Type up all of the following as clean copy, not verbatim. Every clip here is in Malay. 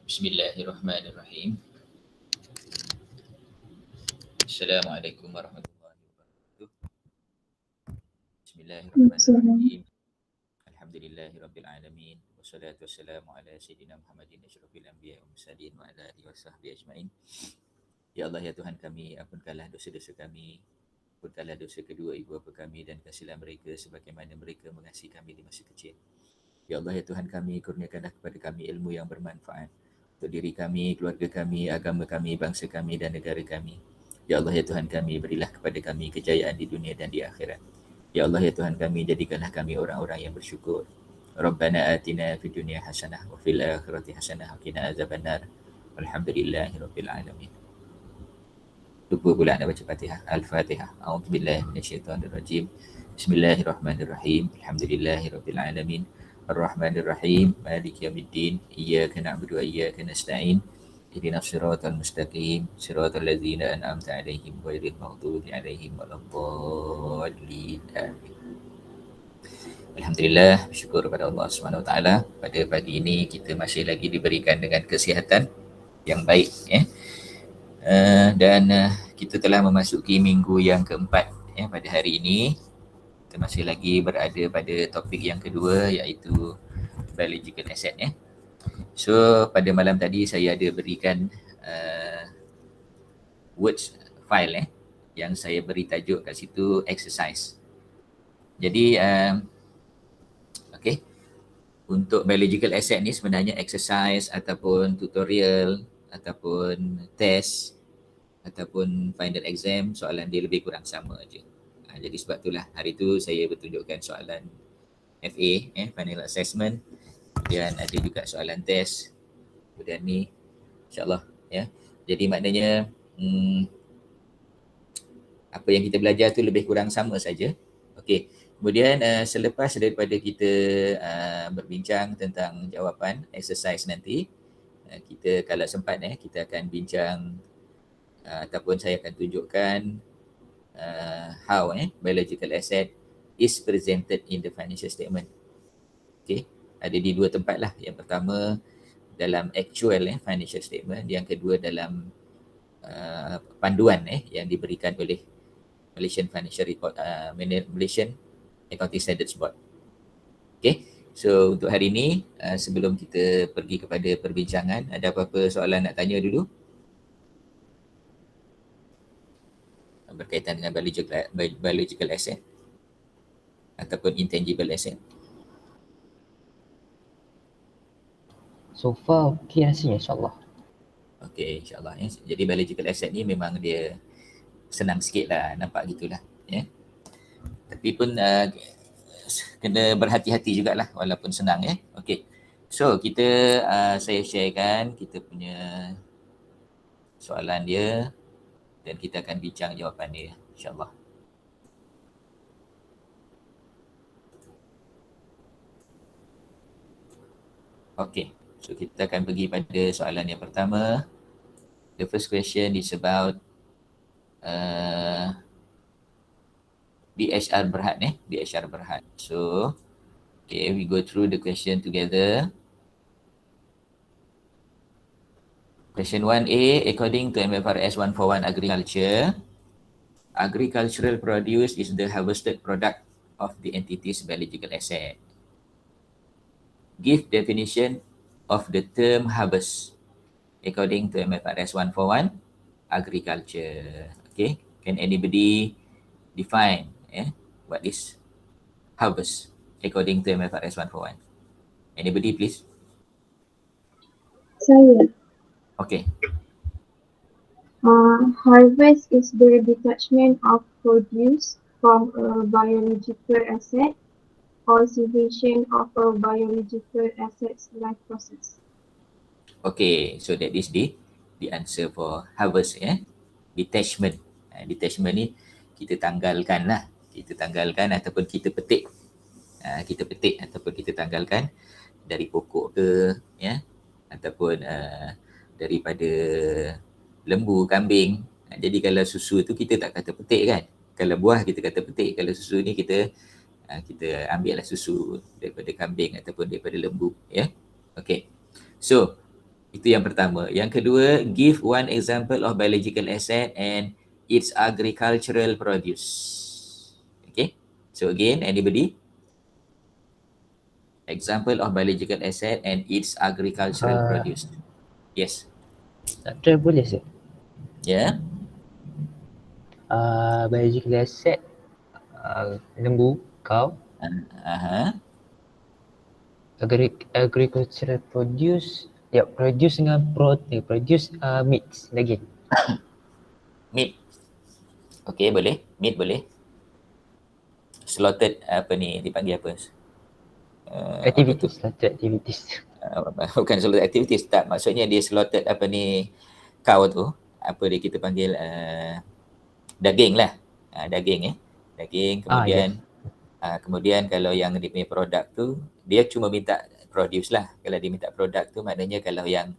Bismillahirrahmanirrahim. Assalamualaikum warahmatullahi wabarakatuh. Assalamualaikum. Bismillahirrahmanirrahim. Alhamdulillahirabbil alamin. Wassalatu wassalamu ala sayyidina Muhammadin asyrafil anbiya'i wal mursalin wa ala alihi washabbihi ajmain. Ya Allah ya Tuhan kami, ampunkanlah dosa-dosa kami, ampunkanlah dosa kedua ibu bapa kami dan kasihilah mereka sebagaimana mereka mengasihi kami di masa kecil. Ya Allah ya Tuhan kami, kurniakanlah kepada kami ilmu yang bermanfaat untuk diri kami, keluarga kami, agama kami, bangsa kami dan negara kami. Ya Allah ya Tuhan kami, berilah kepada kami kejayaan di dunia dan di akhirat. Ya Allah ya Tuhan kami, jadikanlah kami orang-orang yang bersyukur. Rabbana atina fid dunya hasanah wa fil akhirati hasanah wa qina azabannar. Walhamdulillahirabbil alamin. Lupa pula nak baca Fatihah. Al-Fatihah. A'udzubillahi minasyaitonirrajim. Bismillahirrahmanirrahim. Alhamdulillahirabbil alamin. Ar-Rahmanir-Rahim. Maliki yaumiddin. Iyyaka na'budu wa iyyaka nasta'in. Ihdinas siratal mustaqim. Siratal ladzina an'amta 'alaihim ghairil maghdubi 'alaihim waladdallin. Amin. Alhamdulillah, bersyukur kepada Allah Subhanahu Wa Taala. Pada pagi ini kita masih lagi diberikan dengan kesihatan yang baik, dan kita telah memasuki minggu yang keempat pada hari ini. Kita masih lagi berada pada topik yang kedua, iaitu biological asset. So pada malam tadi saya ada berikan words file yang saya beri tajuk kat situ exercise. Jadi okay, untuk biological asset ni sebenarnya exercise ataupun tutorial ataupun test ataupun final exam, soalan dia lebih kurang sama aja. Jadi sebab itulah hari tu saya bertunjukkan soalan FA, final assessment, dan ada juga soalan test. Kemudian ni insyaAllah jadi maknanya apa yang kita belajar tu lebih kurang sama saja. Okey. Kemudian selepas daripada kita berbincang tentang jawapan exercise nanti, kita kalau sempat kita akan bincang ataupun saya akan tunjukkan how biological asset is presented in the financial statement. Okay, ada di dua tempat lah. Yang pertama dalam actual financial statement, yang kedua dalam panduan yang diberikan oleh Malaysian Financial Report, Malaysian Accounting Standards Board. Okay, so untuk hari ini sebelum kita pergi kepada perbincangan, ada apa-apa soalan nak tanya dulu? Berkaitan dengan biological asset ataupun intangible asset. So far okey rasanya insyaAllah. Okey, insyaAllah. Jadi biological asset ni memang dia senang sikit lah, nampak gitulah. Tapi pun kena berhati-hati jugalah walaupun senang. Okey, so kita saya sharekan kita punya soalan dia dan kita akan bincang jawapan dia insyaAllah. Okey, so kita akan pergi pada soalan yang pertama. The first question is about DHR Berhad. DHR Berhad. So, okay, we go through the question together. Question 1A, according to MFRS 141 Agriculture, agricultural produce is the harvested product of the entity's biological asset. Give definition of the term harvest according to MFRS 141 Agriculture. Okay, can anybody define what is harvest according to MFRS 141? Anybody please? Saya. Okay. Harvest is the detachment of produce from a biological asset or cessation of a biological asset's life process. Okay, so that is the answer for harvest. Detachment. Detachment ni kita tanggalkan lah. Kita tanggalkan ataupun kita petik. Kita petik ataupun kita tanggalkan dari pokok ke, ataupun daripada lembu, kambing. Jadi kalau susu tu kita tak kata petik kan. Kalau buah kita kata petik. Kalau susu ni kita ambil lah susu daripada kambing ataupun daripada lembu. Okay. So Itu yang pertama. Yang kedua, give one example of biological asset and its agricultural produce. Okay. So again, anybody? Example of biological asset and its agricultural produce. Yes. Nak try boleh sir? Yeah. Biological asset, lembu, cow, Aha. agricultural produce, produce dengan protein, produce meat, daging. Meat. Okay, boleh. Meat boleh. Slaughtered apa ni dipanggil apa? Apa tu? Activities lah, activities. Bukan slaughtered activities, tak. Maksudnya dia slaughtered apa ni cow tu. Apa dia kita panggil daging lah. Daging Daging kemudian Yes. kemudian kalau yang dia punya produk tu dia cuma minta produce lah. Kalau dia minta produk tu maknanya kalau yang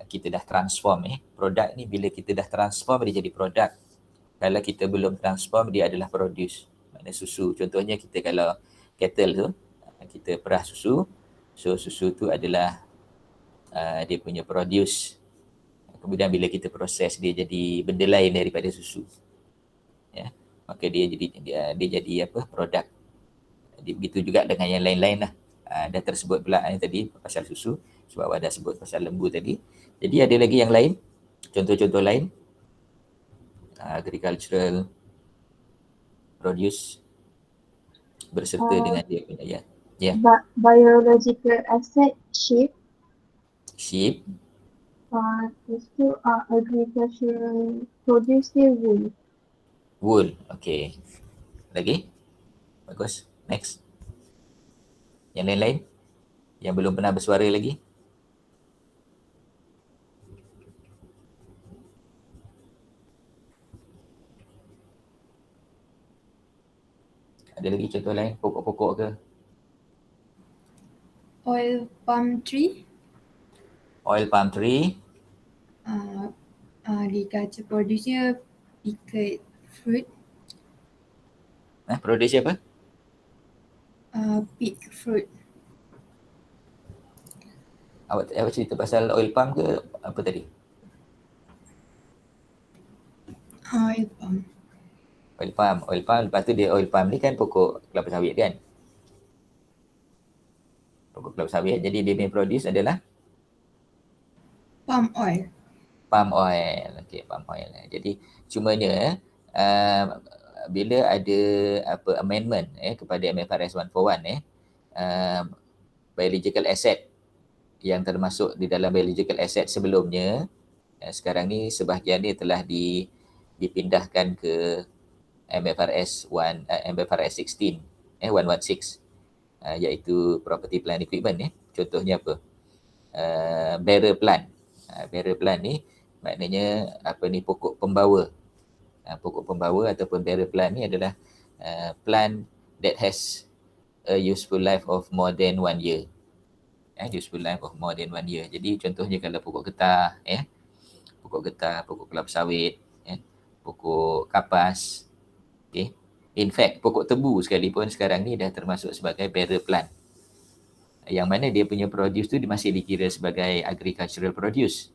kita dah transform produk ni bila kita dah transform dia jadi produk. Kalau kita belum transform dia adalah produce. Maknanya susu. Contohnya kita kalau kettle tu kita perah susu. So susu tu adalah dia punya produce. Kemudian bila kita proses dia jadi benda lain daripada susu. Ya. Maka dia jadi apa? Produk. Begitu juga dengan yang lain-lain lah. Dah tersebut pula tadi pasal susu. Sebab awak dah sebut pasal lembu tadi. Jadi ada lagi yang lain. Contoh-contoh lain. Agricultural produce berserta dengan dia punya biological asset, sheep. Sheep. Lepas tu agricultural produce dia wool. Wool. Okay. Lagi? Bagus. Next. Yang lain-lain? Yang belum pernah bersuara lagi? Ada lagi contoh lain? Pokok-pokok ke? Oil palm tree. Oil palm tree. Agriculture produce pickled fruit. Produce apa? Pig fruit. Awak cerita pasal oil palm ke apa tadi? Oil palm. Oil palm. Lepas tu dia oil palm ni kan pokok kelapa sawit kan? Pokok kelapa sawit. Jadi dia punya produce adalah? Palm oil. Palm oil. Okay, palm oil. Jadi cumanya bila ada apa amendment kepada MFRS 141 biological asset yang termasuk di dalam biological asset sebelumnya sekarang ni sebahagian ni telah dipindahkan ke MFRS 16 116 iaitu property plant equipment contohnya apa bearer plant. Bearer plant ni maknanya apa ni pokok pembawa. Pokok pembawa ataupun bearer plant ni adalah plant that has a useful life of more than 1 year. Useful life of more than 1 year. Jadi contohnya kalau pokok getah, pokok kelapa sawit, pokok kapas, okay. In fact, pokok tebu sekalipun sekarang ni dah termasuk sebagai bearer plant. Yang mana dia punya produce tu masih dikira sebagai agricultural produce.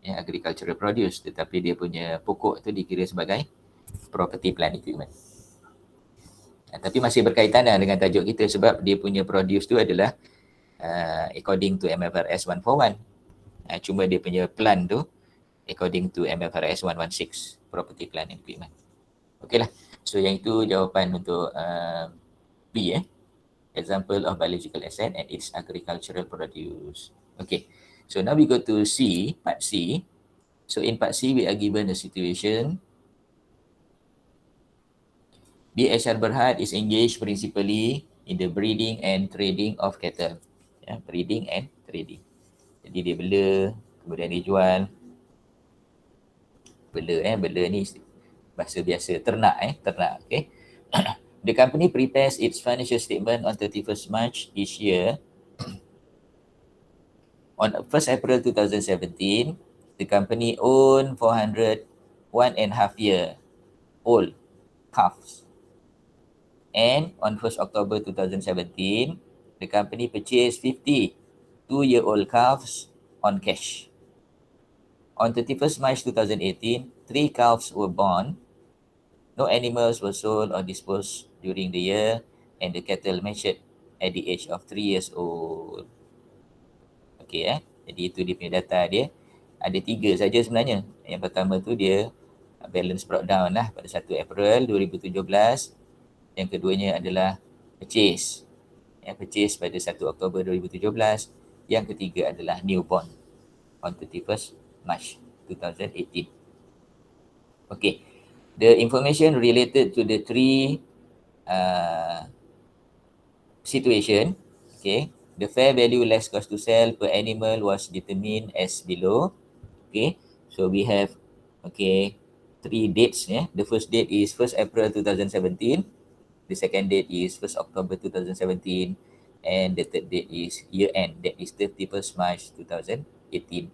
Agricultural produce, tetapi dia punya pokok tu dikira sebagai property plant equipment. Tapi masih berkaitan dengan tajuk kita sebab dia punya produce tu adalah according to MFRS 141. Cuma dia punya plan tu according to MFRS 116, property plant equipment. Okeylah. So yang itu jawapan untuk B example of biological asset and its agricultural produce. Okay. So now we go to C, part C. So in part C, we are given a situation. B.H.R. Berhad is engaged principally in the breeding and trading of cattle. Breeding and trading. Jadi dia bela, kemudian dia jual. Bela ni bahasa biasa ternak ternak, okay. The company prepares its financial statement on 31st March each year. On 1st April 2017, the company owned 401.5 year old calves. And on 1st October 2017, the company purchased 50 2-year-old calves on cash. On 31st March 2018, 3 calves were born. No animals were sold or disposed during the year, and the cattle matured at the age of 3 years old. Okey Jadi itu dia punya data dia. Ada 3 saja sebenarnya. Yang pertama tu dia balance brought down lah pada 1 April 2017. Yang keduanya adalah purchase. Purchase pada 1 Oktober 2017. Yang ketiga adalah newborn on 31st March 2018. Okay. The information related to the 3 situation, okay, the fair value less cost to sell per animal was determined as below. Okay, so we have 3 dates. The first date is 1st April 2017. The second date is 1st October 2017. And the third date is year end, that is 31st March 2018.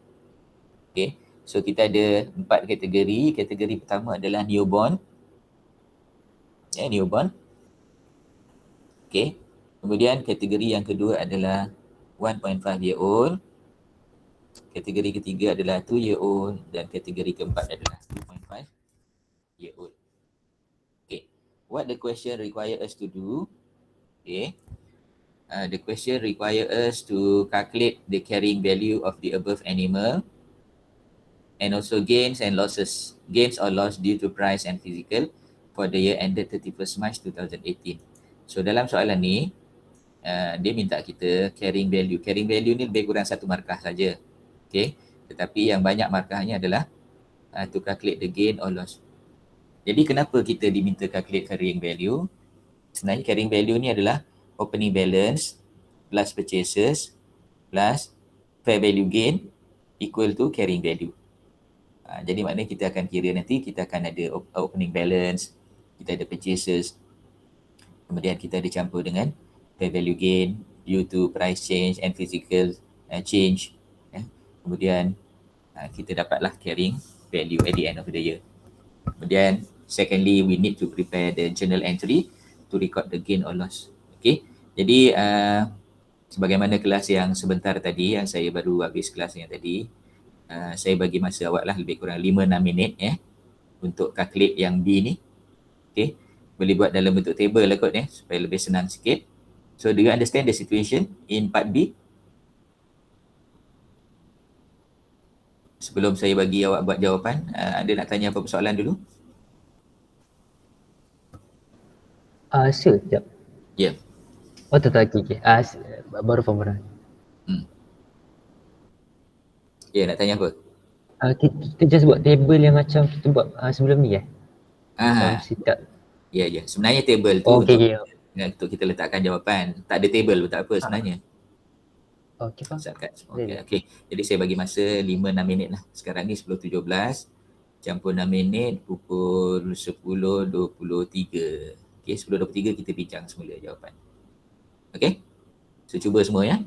Okay, so kita ada 4 kategori. Kategori pertama adalah newborn. Newborn. Okay, kemudian kategori yang kedua adalah 1.5 year old. Kategori ketiga adalah 2 year old. Dan kategori keempat adalah 2.5 year old. Okay, what the question require us to do? Okay, the question require us to calculate the carrying value of the above animal, and also gains and losses, gains or loss due to price and physical for the year ended 31st March 2018. So dalam soalan ni, dia minta kita carrying value. Carrying value ni lebih kurang 1 markah saja. Okay, tetapi yang banyak markahnya adalah to calculate the gain or loss. Jadi kenapa kita diminta calculate carrying value? Sebenarnya carrying value ni adalah opening balance plus purchases plus fair value gain equal to carrying value. Jadi maknanya kita akan kira nanti, kita akan ada opening balance, kita ada purchases, kemudian kita ada campur dengan fair value gain due to price change and physical change. Kemudian kita dapatlah carrying value at the end of the year. Kemudian secondly, we need to prepare the journal entry to record the gain or loss. Okay, jadi sebagaimana kelas yang sebentar tadi, yang saya baru habis kelas yang tadi, saya bagi masa awak lah lebih kurang 5-6 minit untuk calculate yang B ni. Okay, boleh buat dalam bentuk table lah kot supaya lebih senang sikit. So do you understand the situation in part B? Sebelum saya bagi awak buat jawapan, ada nak tanya apa persoalan dulu? Sure, sekejap. Ya. Oh, tak okay. Baru faham orang. Ya, nak tanya apa? Kita just buat table yang macam kita buat sebelum ni Ah, Setup. ya. Sebenarnya table tu untuk kita letakkan jawapan. Tak ada table pun tak apa sebenarnya. Okay, faham. Okay. Jadi saya bagi masa 5-6 minit lah. Sekarang ni 10.17. Campur 6 minit, pukul 10.23. Okay, 10.23 kita bincang semula jawapan. Okay? So cuba semua ya.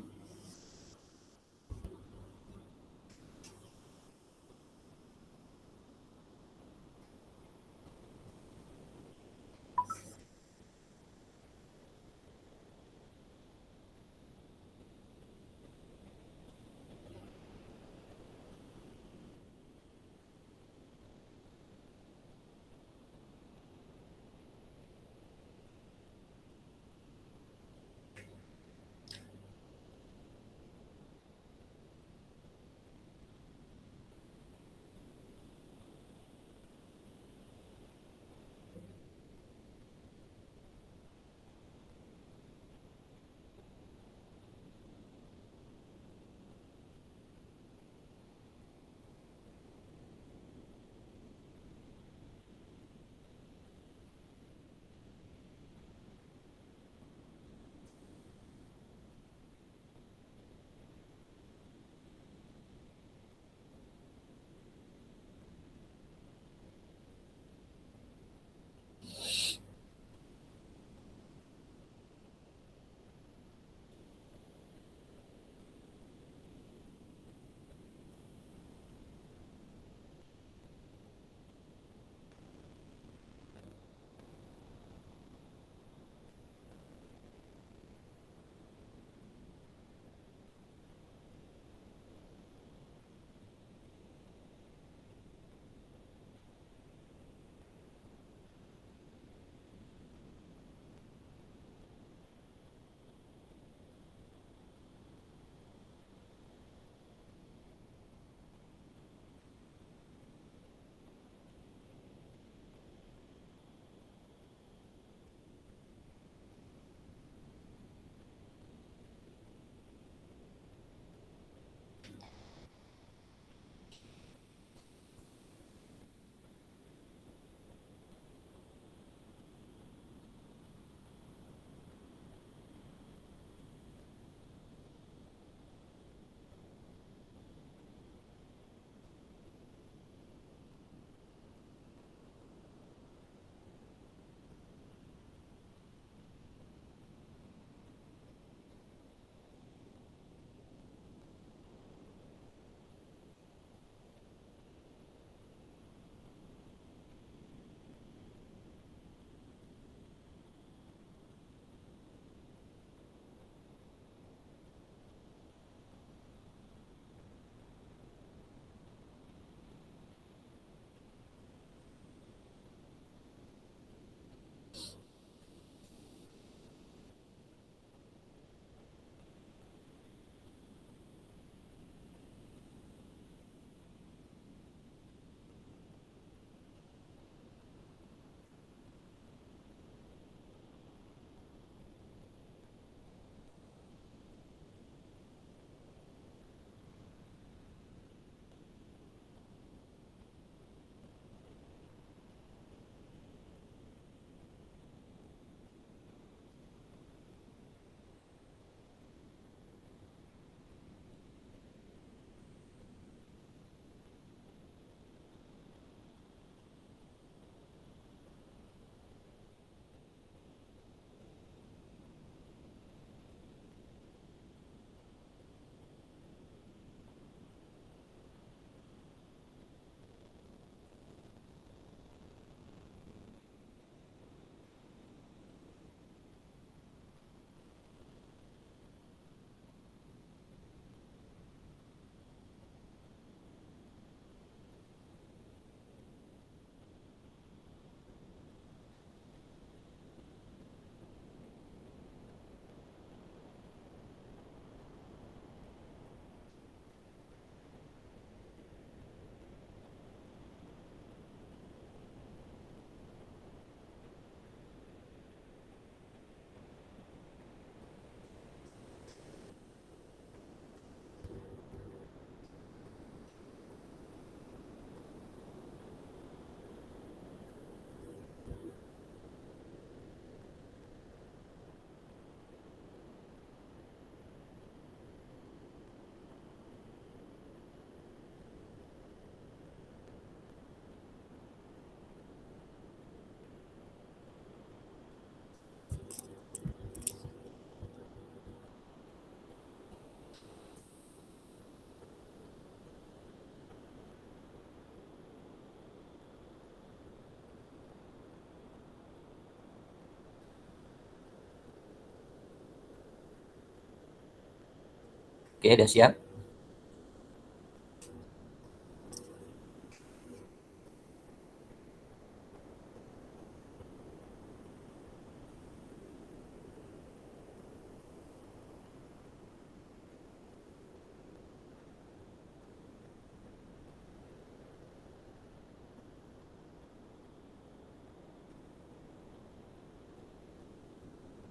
Okay, dah siap?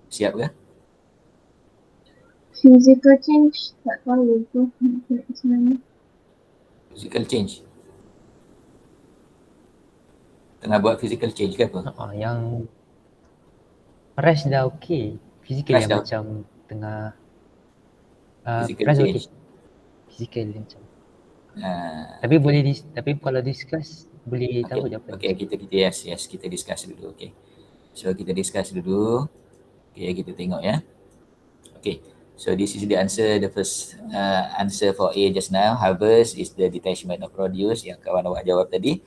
Siap ke? Physical change tak tahu tu macam mana. Physical change. Tengah buat physical change ke apa? Yang price dah okey. Physical Price yang dah macam tengah physical price change. okey. Physical yang macam. Ah, Tapi boleh tapi kalau discuss boleh tahu je apa okay, ni. yes, kita discuss dulu. Okay. So kita discuss dulu. Okay, kita tengok ya. Okay. So this is the answer, the first answer for A just now. Harvest is the detachment of produce yang kawan awak jawab tadi.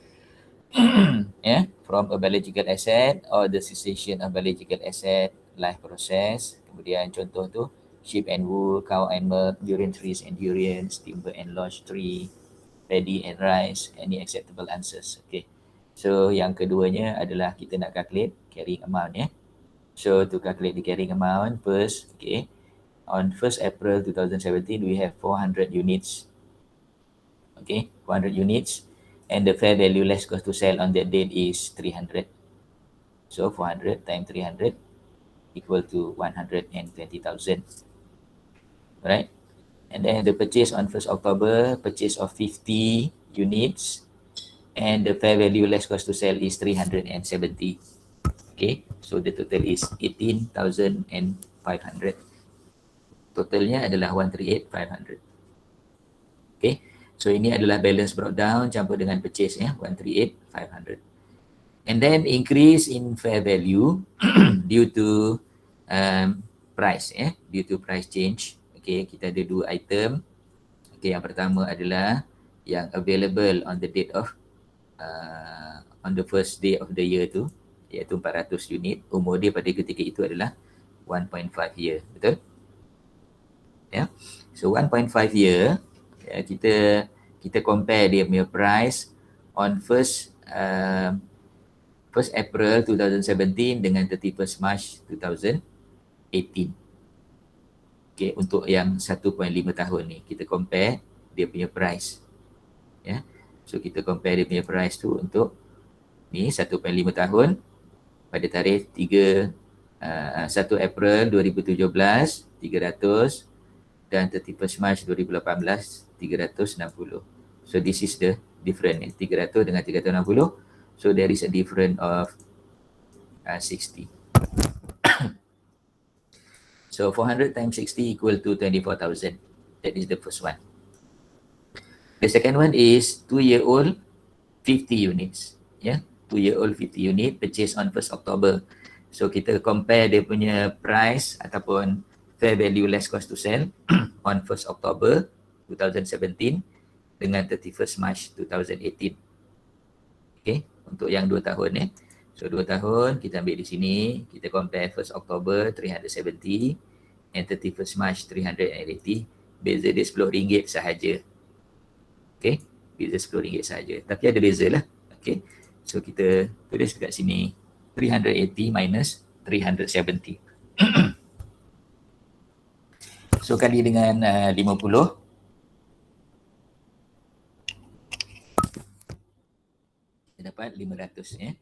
Yeah, from a biological asset or the cessation of biological asset, life process. Kemudian contoh tu, sheep and wool, cow and milk, durian trees and durians, timber and lodge tree, paddy and rice. Any acceptable answers? Okay. So yang keduanya adalah kita nak calculate carrying amount ya. So to calculate the carrying amount, first, okay, on 1st April 2017, we have 400 units. Okay, 400 units. And the fair value less cost to sell on that date is 300. So 400 times 300 equal to 120,000. Right? And then the purchase on 1st October, purchase of 50 units. And the fair value less cost to sell is 370. Okay, so the total is 18,500. Totalnya adalah 138,500. Okay, so ini adalah balance brought down campur dengan purchase ya, 138,500. And then increase in fair value due to price ya, due to price change. Okay, kita ada dua item. Okay, yang pertama adalah yang available on the date of on the first day of the year tu, iaitu 400 unit. Umur dia pada ketika itu adalah 1.5 year. Betul? Ya. So 1.5 year, ya, kita compare dia punya price on first April 2017 dengan 31st March 2018. Okay, untuk yang 1.5 tahun ni kita compare dia punya price. Ya. So kita compare dia punya price tu untuk ni 1.5 tahun pada tarikh 1 April 2017 300 dan 31st March 2018 360. So this is the difference 300 dengan 360. So there is a difference of 60. So 400 times 60 equal to 24,000. That is the first one. The second one is 2-year-old 50 units. Yeah, 2-year-old 50 unit purchase on 1st October. So kita compare dia punya price ataupun fair value less cost to sell on 1st October 2017 dengan 31st March 2018. Okay, untuk yang 2 tahun So 2 tahun kita ambil di sini, kita compare 1st October 370 and 31st March 380. Beza dia RM10 sahaja. Okay, beza RM10 sahaja. Tapi ada beza lah. Okay, so kita tulis dekat sini 380 minus 370. So kali dengan 50. Kita dapat 500 ya.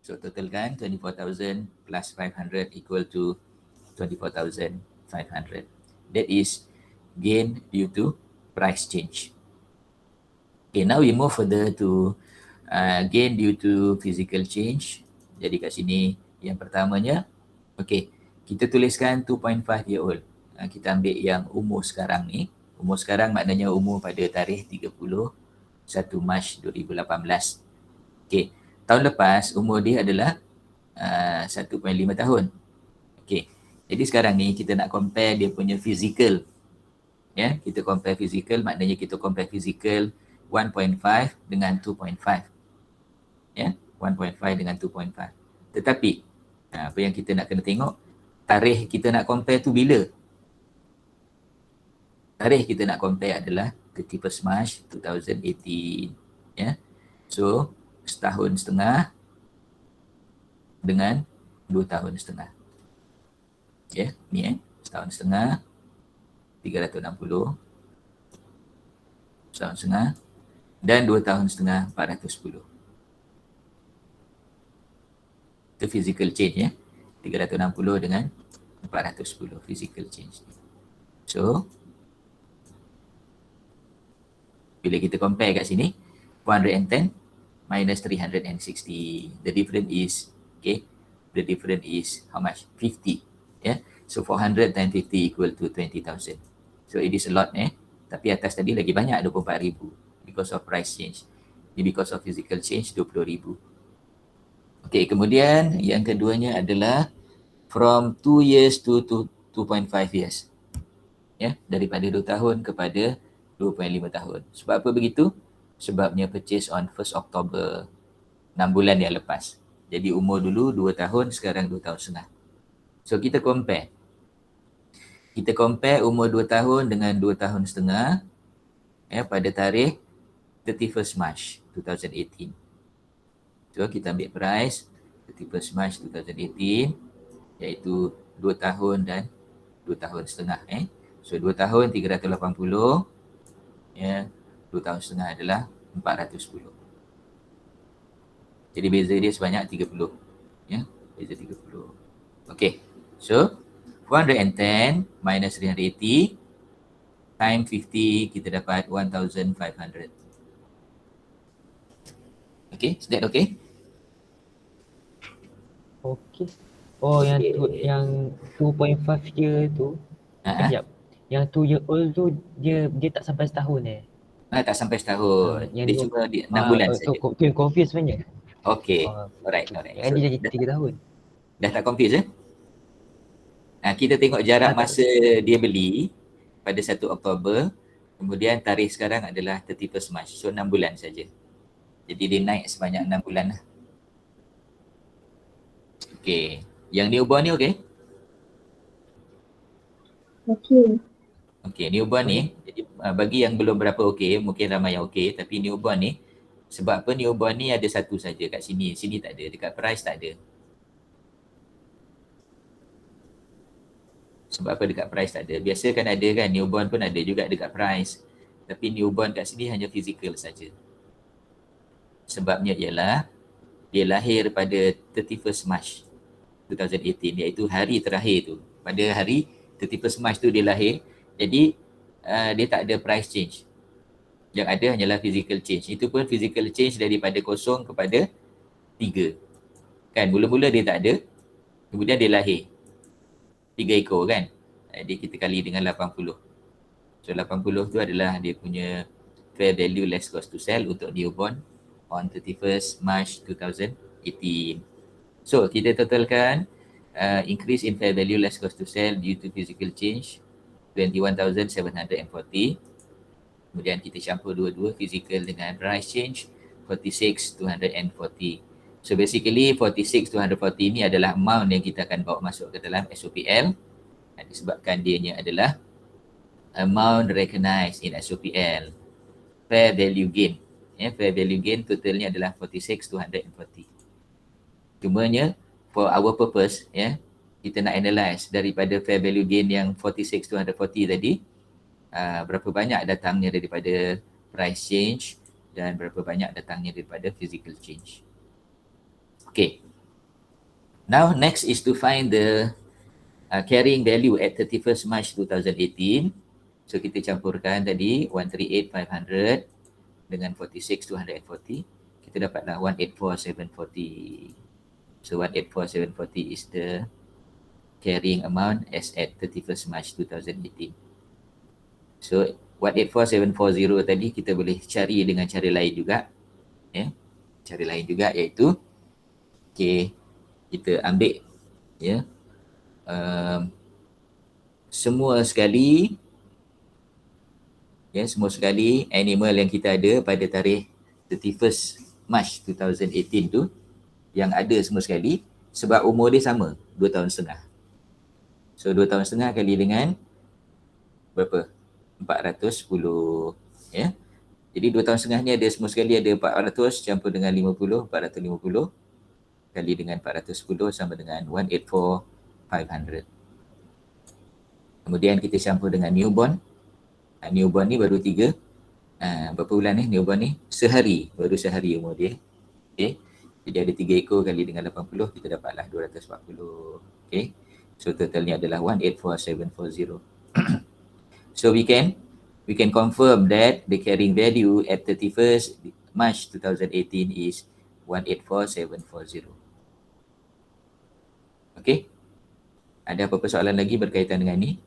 So totalkan 24,000 plus 500 equal to 24,500. That is gain due to price change. Okay, now we move further to gain due to physical change. Jadi kat sini yang pertamanya, okay, kita tuliskan 2.5 year old. Kita ambil yang umur sekarang ni. Umur sekarang maknanya umur pada tarikh 31 Mac 2018. Okay, tahun lepas umur dia adalah 1.5 tahun. Okay, jadi sekarang ni kita nak compare dia punya physical. Ya, kita compare physical maknanya kita compare physical 1.5 dengan 2.5. Ya, 1.5 dengan 2.5. Tetapi apa yang kita nak kena tengok, tarikh kita nak compare tu bila? tarikh kita nak compare adalah 31st March 2018. Ya. So, setahun setengah dengan 2 tahun setengah. Ya, ni setahun setengah 360, setahun setengah, dan 2 tahun setengah 410. Itu physical change ya. 360 dengan 410 physical change. So, bila kita compare kat sini, 410 minus 360. The difference is, okay, the difference is how much? 50. Yeah. So 400 times 50 equal to 20,000. So it is a lot Tapi atas tadi lagi banyak 24,000 because of price change. Ini because of physical change 20,000. Okay, kemudian yang keduanya adalah from 2 years to 2.5 years. Ya, daripada 2 tahun kepada 2.5 tahun. Sebab apa begitu? Sebabnya purchase on 1st October, 6 bulan yang lepas. Jadi umur dulu 2 tahun, sekarang 2 tahun setengah. So kita compare. Kita compare umur 2 tahun dengan 2 tahun setengah pada tarikh 31st March 2018. So kita ambil price 31st March 2018 iaitu 2 tahun dan 2 tahun setengah. So 2 tahun 380, 2 tahun setengah adalah 410. Jadi beza dia sebanyak 30. Beza 30. Okay. So 410 minus 380 times 50 kita dapat 1,500. Okay, is that okay? Okay. Oh, yang 2.5 year tu. Sekejap. Yang 2 year old tu dia tak sampai setahun Tak sampai setahun. yang Dia cuma 6 bulan saja. Tu yang confused sebenarnya. Okay. Alright. Yang so, dia jadi 3 tahun. Dah tak confused kita tengok jarak masa dia beli pada 1 Oktober. Kemudian tarikh sekarang adalah 31st March. So 6 bulan saja. Jadi dia naik sebanyak 6 bulan lah. Okay. Yang newborn ni okay? Okay, newborn ni. Jadi bagi yang belum berapa okay, mungkin ramai yang okay. Tapi newborn ni, sebab apa newborn ni ada satu saja kat sini. Sini tak ada. Dekat price tak ada. Sebab apa dekat price tak ada? Biasa kan ada kan, newborn pun ada juga dekat price. Tapi newborn kat sini hanya physical saja. Sebabnya ialah dia lahir pada 31st March 2018, iaitu hari terakhir tu. Pada hari 31st March tu dia lahir. Jadi dia tak ada price change. Yang ada hanyalah physical change. Itu pun physical change daripada 0 kepada 3. Kan, mula-mula dia tak ada. Kemudian dia lahir. 3 ekor kan. Jadi kita kali dengan 80. So 80 tu adalah dia punya fair value less cost to sell untuk newborn on 31st March 2018. So kita totalkan increase in fair value less cost to sell due to physical change 21,740. Kemudian kita campur dua-dua physical dengan price change 46,240. So basically 46,240 ni adalah amount yang kita akan bawa masuk ke dalam SOPL. Disebabkan dianya adalah amount recognized in SOPL. Fair value gain. Fair value gain totalnya adalah 46,240. Cumanya for our purpose, kita nak analyse daripada fair value gain yang 46,240 tadi, berapa banyak datangnya daripada price change dan berapa banyak datangnya daripada physical change. Okay. Now next is to find the carrying value at 31st March 2018. So kita campurkan tadi 138,500 dengan 46,240. Kita dapatlah 184,740. So 184,740 is the carrying amount as at 31st March 2018. So 184,740 tadi kita boleh cari dengan cara lain juga. Cara lain juga iaitu kita ambil semua sekali animal yang kita ada pada tarikh 31st March 2018 tu, yang ada semua sekali, sebab umur dia sama, 2 tahun setengah. So 2 tahun setengah kali dengan berapa? 410. Ya. Jadi 2 tahun setengah ni ada semua sekali ada 400 campur dengan 50, 450 kali dengan 410 sama dengan 184,500. Kemudian kita campur dengan newborn. Newborn ni baru 3. Berapa bulan ni newborn ni? Sehari, baru sehari umur dia. Okay. Jadi ada 3 ekor kali dengan 80, kita dapatlah 240. Okay. So totalnya adalah 184,740. So we can confirm that the carrying value at 31st March 2018 is 184,740. Okay. Ada apa-apa soalan lagi berkaitan dengan ni?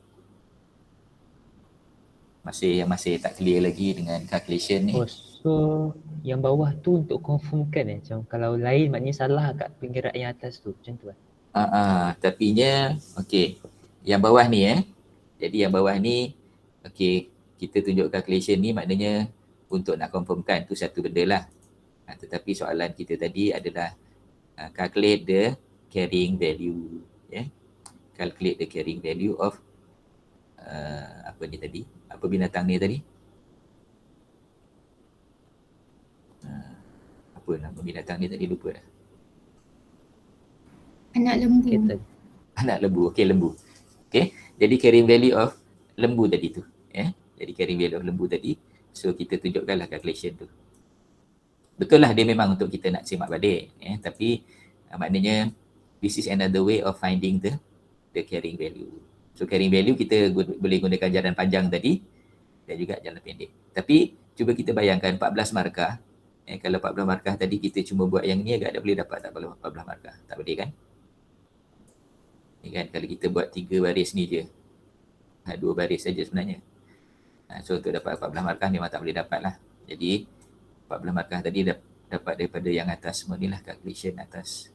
Masih tak clear lagi dengan calculation ni. Oh, so yang bawah tu untuk confirmkan macam kalau lain maknanya salah kat penggerak yang atas tu, macam tu kan? Tapinya okey. Yang bawah ni Jadi yang bawah ni okey, kita tunjuk calculation ni maknanya untuk nak confirmkan tu satu benda lah. Tetapi soalan kita tadi adalah calculate the carrying value, calculate the carrying value of apa ni tadi? Apa binatang ni tadi? Apa nama binatang ni tadi, lupa dah. Anak lembu. Kita Anak lembu. Okey, lembu. Okey, jadi carrying value of lembu tadi tu. Jadi carrying value of lembu tadi. So kita tunjukkanlah calculation tu. Betul lah dia memang untuk kita nak semak balik. Tapi maknanya this is another way of finding the carrying value. So carrying value kita boleh gunakan jalan panjang tadi dan juga jalan pendek. Tapi cuba kita bayangkan 14 markah. Kalau 14 markah tadi kita cuma buat yang ni agak tak boleh dapat tak 14 markah. Tak boleh kan? Ni kan kalau kita buat 3 baris ni je. 2 baris saja sebenarnya. So untuk dapat 14 markah memang tak boleh dapat lah. Jadi 14 markah tadi dapat daripada yang atas semua ni lah, calculation atas.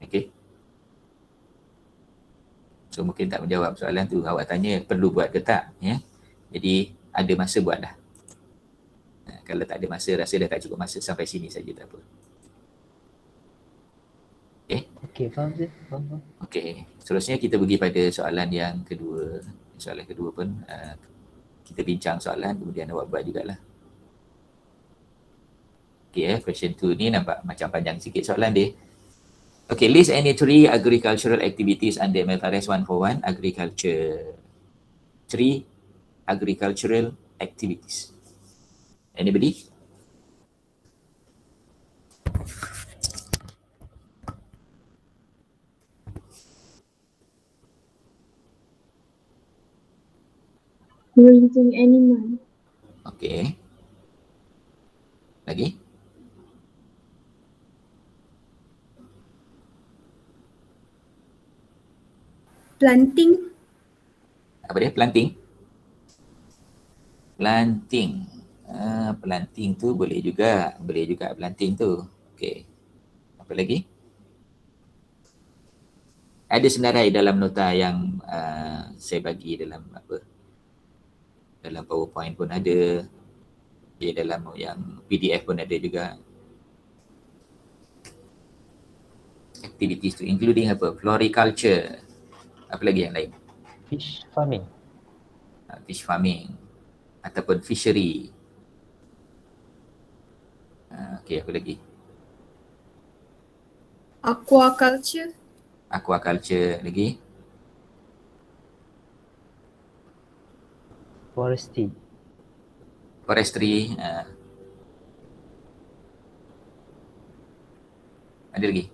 Okay. So mungkin tak menjawab soalan tu. Awak tanya perlu buat ke tak? Jadi ada masa buat dah. Kalau tak ada masa, rasa dah tak cukup masa, sampai sini saja tak apa. okey, faham je? Faham. Okey, seterusnya kita pergi pada soalan yang kedua. Soalan kedua pun kita bincang soalan, kemudian awak buat jugalah. Okey, question 2 ni nampak macam panjang sikit soalan dia. Okay, list any 3 agricultural activities under MFRS 141, agriculture. 3 agricultural activities. Anybody? Raising animal. Okay. Lagi? Planting. Apa dia? Planting? Planting. Planting tu boleh juga. Boleh juga planting tu. Okay. Apa lagi? Ada senarai dalam nota yang saya bagi dalam apa? Dalam PowerPoint pun ada. Dalam yang PDF pun ada juga. Activities tu including apa? Floriculture. Apa lagi yang lain? Fish farming. Fish farming ataupun fishery. Okay, apa lagi? Aquaculture. Aquaculture lagi. Forestry. Forestry. Ada lagi?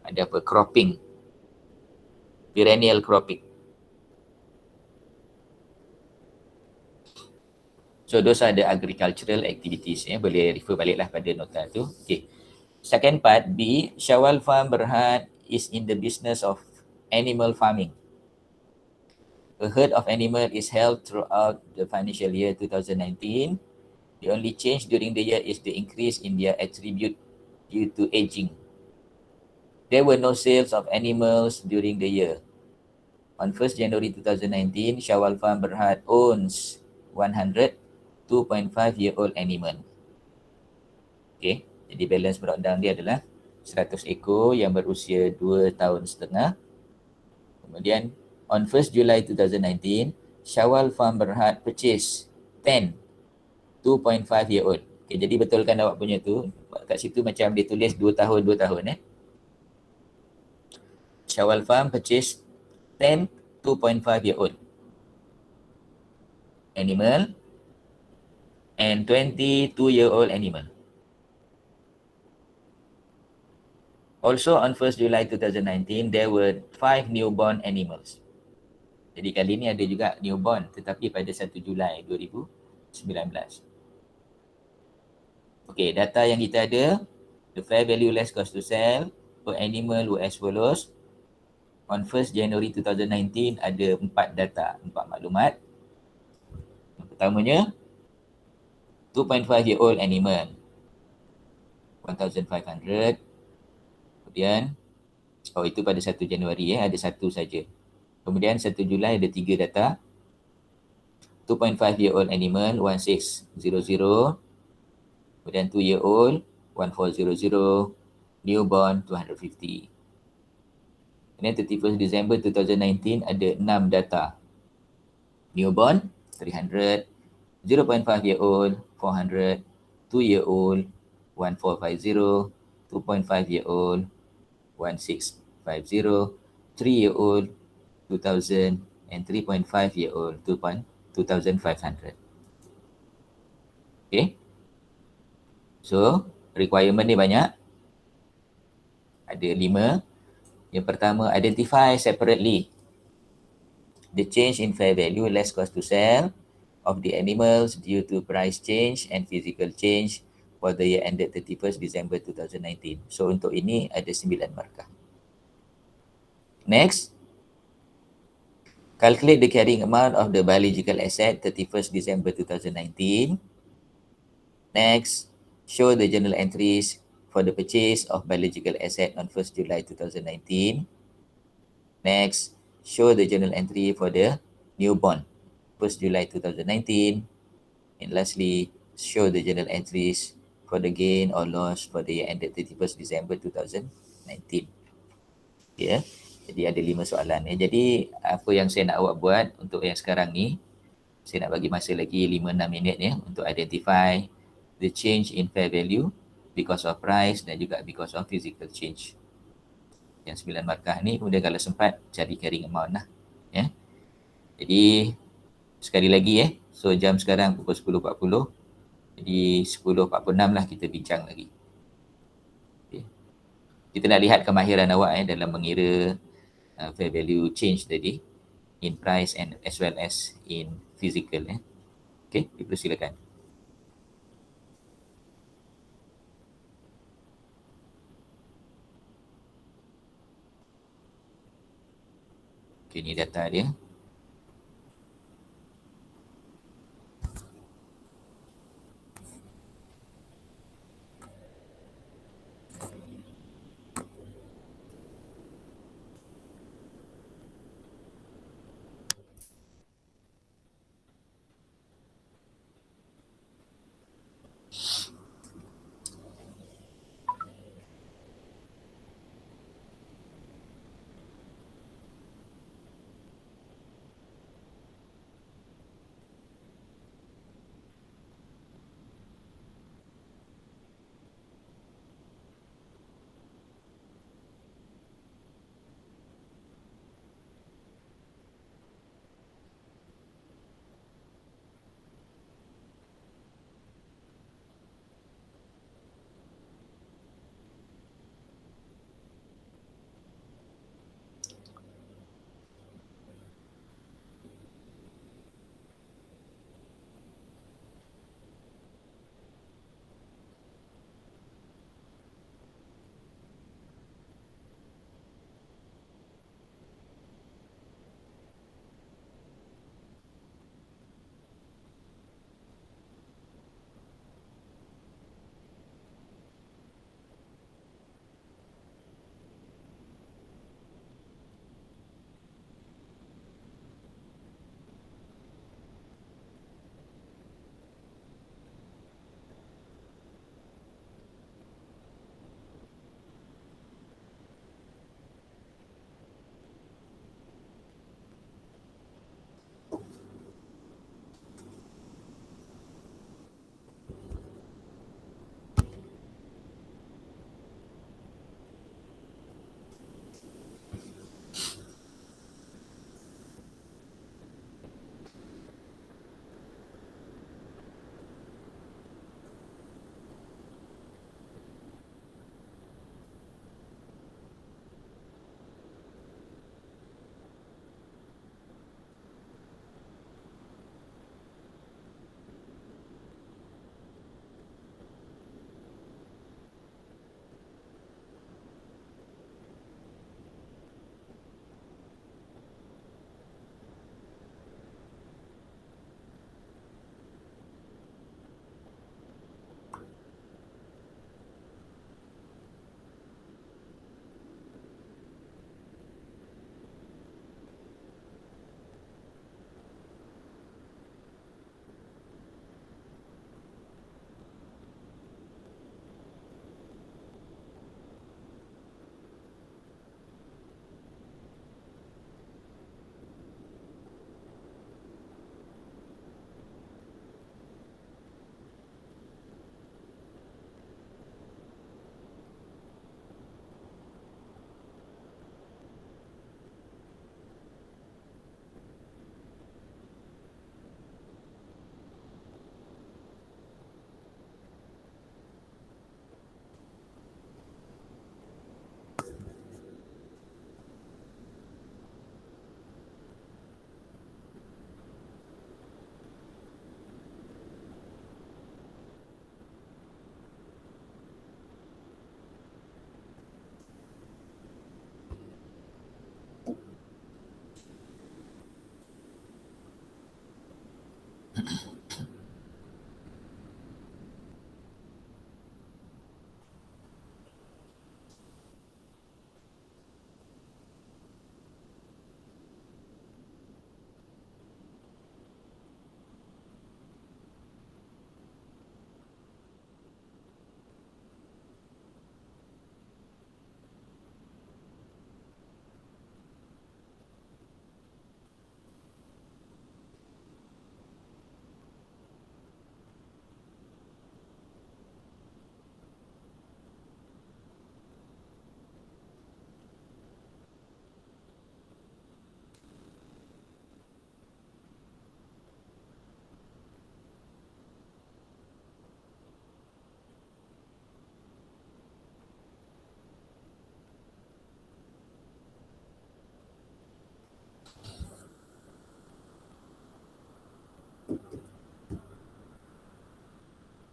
Ada apa? Cropping. Perennial cropping. So those are the agricultural activities. Boleh refer baliklah pada nota tu. Okay. Second part B, Syawal Farm Berhad is in the business of animal farming. A herd of animal is held throughout the financial year 2019. The only change during the year is the increase in their attribute due to aging. There were no sales of animals during the year. On 1st January 2019, Syawal Farm Berhad owns 100 2.5-year-old animal. Okay, jadi balance breakdown dia adalah 100 ekor yang berusia 2 tahun setengah. Kemudian on 1st July 2019, Syawal Farm Berhad purchase 10 2.5 year old. Okay, jadi betulkan awak punya tu. Kat situ macam dia tulis 2 tahun, 2 tahun. Syawal Farm purchase 10 2.5 year old animal and 22 year old animal. Also on 1st July 2019, there were 5 newborn animals. Jadi kali ni ada juga newborn tetapi pada 1 Julai 2019. Okay, data yang kita ada, the fair value less cost to sell per animal were as follows. On 1st January 2019 ada 4 data, 4 maklumat. Yang pertamanya, 2.5 year old animal, 1,500. Kemudian, itu pada 1 Januari ada satu saja. Kemudian 1 Julai ada 3 data. 2.5 year old animal, 1,600. Kemudian 2 year old, 1,400. Newborn, 250. Kemudian 31st December 2019 ada 6 data. Newborn, 300. 0.5 year old, 400. 2 year old, 1,450. 2.5 year old, 1,650. 3 year old, 2,000. And 3.5 year old, 2,500. Okay. So, requirement ni banyak. Ada 5. Yang pertama, identify separately the change in fair value less cost to sell of the animals due to price change and physical change for the year ended 31st December 2019. So, untuk ini ada 9 markah. Next, calculate the carrying amount of the biological asset 31st December 2019. Next, show the journal entries for the purchase of biological asset on 1st July 2019. Next, show the journal entry for the newborn 1st July 2019. And lastly, show the journal entries for the gain or loss for the year ended 31st December 2019. Ya, jadi ada 5 soalan. Jadi apa yang saya nak awak buat untuk yang sekarang ni, saya nak bagi masa lagi 5-6 minit untuk identify the change in fair value because of price dan juga because of physical change. Yang 9 markah ni, kemudian kalau sempat cari carrying amount lah. Ya. Jadi sekali lagi so jam sekarang pukul 10.40. Jadi 10.46 lah kita bincang lagi. Okay. Kita nak lihat kemahiran awak dalam mengira fair value change tadi in price and as well as in physical. Okay, dipersilakan. Okay, ni data dia.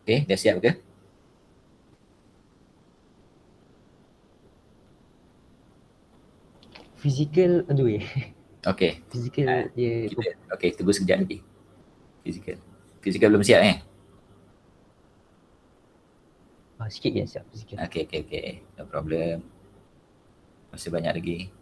Okay, dah siap ke? Physical, aduh Okay. Physical dia Okay, tunggu sekejap lagi. Physical belum siap sikit je siap physical. Okay. No problem. Masih banyak lagi.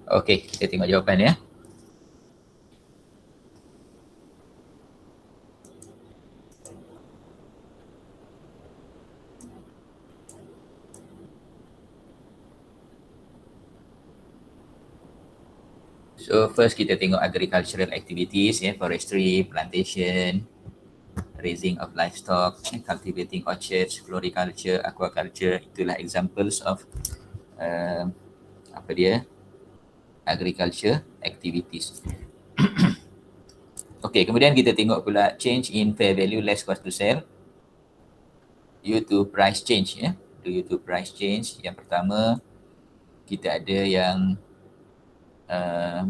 Okay, kita tengok jawapan ya. So first kita tengok agricultural activities forestry, plantation, raising of livestock, cultivating orchards, floriculture, aquaculture. Itulah examples of agriculture activities. Okay, kemudian kita tengok pula change in fair value less cost to sell due to price change due to price change. Yang pertama kita ada yang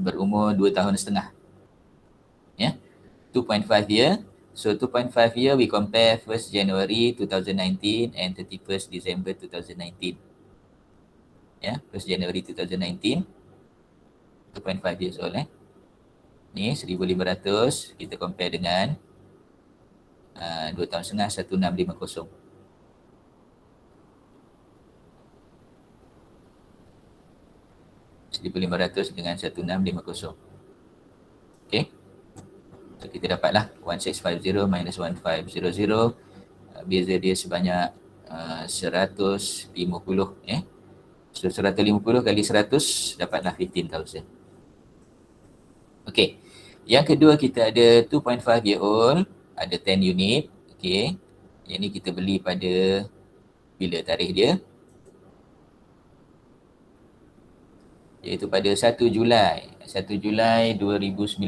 berumur 2 tahun setengah 2.5 year. So 2.5 year we compare 1st January 2019 and 31st December 2019. 1st January 2019 2.5 years old ni 1,500 kita compare dengan 2 tahun setengah 1650. $1,500 dengan 1650. Okay. So kita dapatlah 1650 minus 1500. Beza dia sebanyak 150 So 150 kali 100 dapatlah 15,000. Okay. Yang kedua kita ada 2.5 year old, ada 10 unit. Okay. Yang ni kita beli pada bila tarikh dia? Iaitu pada 1 Julai 2019.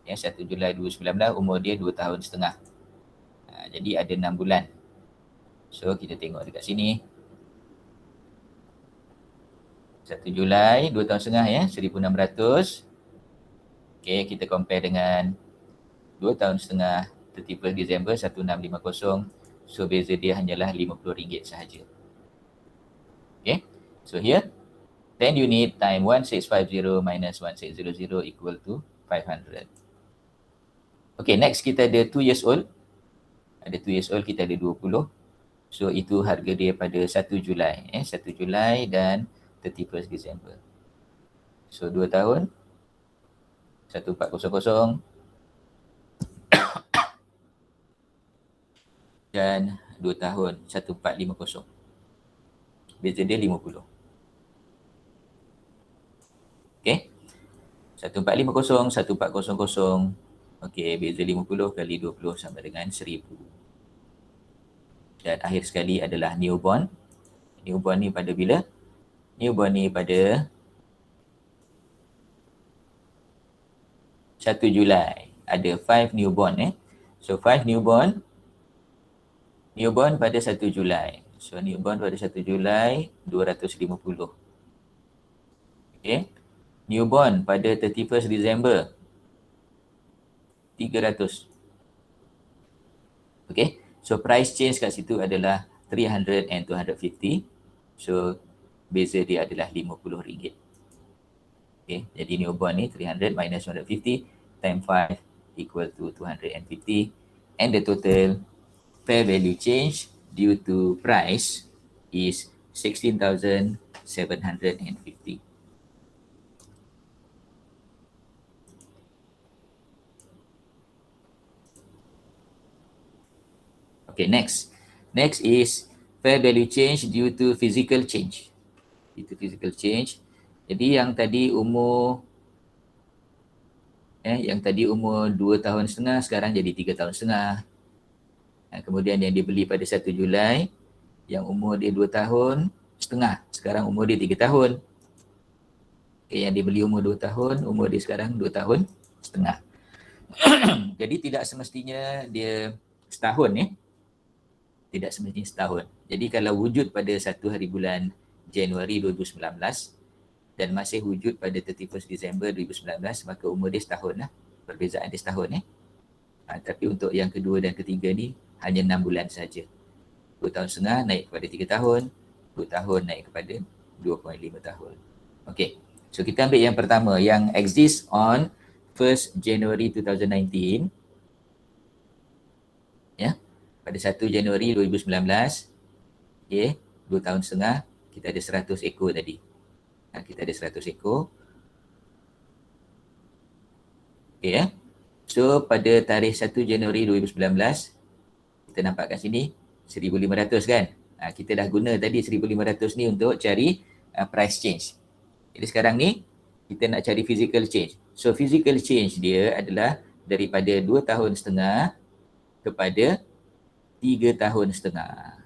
1 Julai 2019, umur dia 2 tahun setengah. Jadi ada 6 bulan. So kita tengok dekat sini. 1 Julai 2 tahun setengah 1,600. Okay, kita compare dengan 2 tahun setengah 31 Disember 1650. So beza dia hanyalah RM50 sahaja. Okay, so here 10 unit time 1650 minus 1600 equal to 500. Okay, next kita ada 2 years old. Ada 2 years old, kita ada 20. So itu harga dia pada 1 Julai 1 Julai dan 31 Disember. So 2 tahun 1400 dan 2 tahun 1450. Beza dia 50. 1450, 1400. Okey, beza 50 kali 20 sama dengan 1000. Dan akhir sekali adalah newborn. Newborn ni pada bila? Newborn ni pada 1 Julai. Ada 5 newborn So 5 newborn pada 1 Julai. So newborn pada 1 Julai 250. Okey. Newborn pada 31st December 300. Okey. So price change kat situ adalah 300 and 250. So beza dia adalah RM50. Okay, jadi newborn ni 300 minus 250 times 5 equal to 250, and the total fair value change due to price is 16,750. Okay, next. Next is fair value change due to physical change. Due to physical change. Jadi yang tadi umur 2 tahun setengah sekarang jadi 3 tahun setengah. Kemudian yang dibeli pada 1 Julai yang umur dia 2 tahun setengah, sekarang umur dia 3 tahun. Okay, yang dibeli umur 2 tahun, umur dia sekarang 2 tahun setengah. Jadi tidak semestinya dia setahun Tidak semestinya setahun. Jadi kalau wujud pada 1 hari bulan Januari 2019 dan masih wujud pada 31st Disember 2019, maka umur dia setahun lah. Perbezaan dia setahun tapi untuk yang kedua dan ketiga ni hanya 6 bulan saja. 2 tahun setengah naik kepada 3 tahun, 2 tahun naik kepada 2.5 tahun. Okey. So kita ambil yang pertama yang exist on 1st January 2019. Pada 1 Januari 2019. Okey, 2 tahun setengah kita ada 100 ekor tadi. Kita ada 100 ekor. Okey So pada tarikh 1 Januari 2019 kita nampak kat sini 1,500 kan. Kita dah guna tadi 1,500 ni untuk cari price change. Jadi sekarang ni kita nak cari physical change. So physical change dia adalah daripada 2 tahun setengah kepada 3 tahun setengah.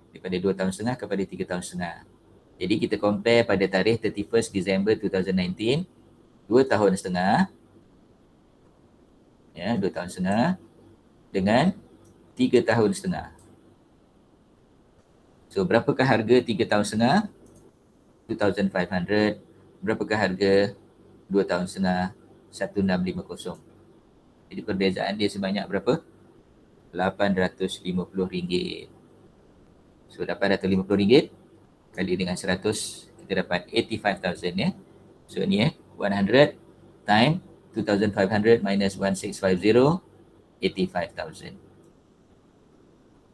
Daripada 2 tahun setengah kepada 3 tahun setengah. Jadi kita compare pada tarikh 31st December 2019, 2 tahun setengah. 2 tahun setengah dengan 3 tahun setengah. So berapakah harga 3 tahun setengah? 2,500. Berapakah harga 2 tahun setengah? 1,650. Jadi perbezaan dia sebanyak berapa? RM850. So RM850 kali dengan 100 kita dapat 85,000 So ni 100 times 2,500 minus 1,650, 85,000.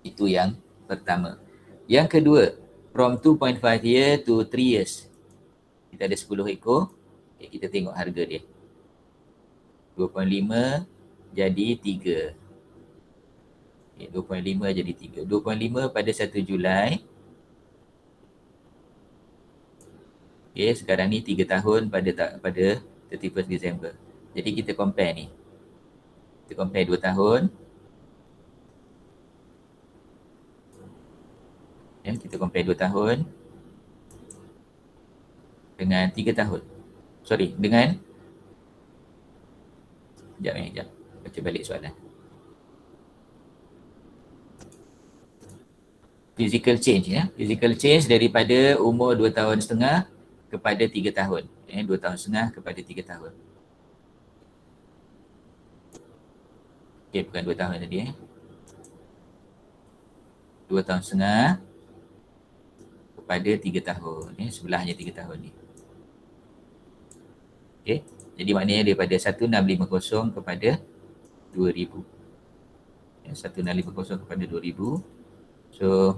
Itu yang pertama. Yang kedua, from 2.5 year to 3 years. Kita ada 10 ekor. Kita tengok harga dia. 2.5 jadi 3. 2.5 jadi 3. 2.5 pada 1 Julai. Sekarang ni 3 tahun pada 31st December. Jadi kita compare ni. Kita compare 2 tahun. Kita compare 2 tahun dengan 3 tahun. Dengan Sekejap. Baca balik soalan. Physical change Physical change daripada umur 2 tahun setengah kepada 3 tahun. 2 tahun setengah kepada 3 tahun. Bukan 2 tahun tadi 2 tahun setengah kepada 3 tahun. Sebelahnya 3 tahun ni. Jadi maknanya daripada 1,650 kepada 2,000. 1,650 kepada 2,000. So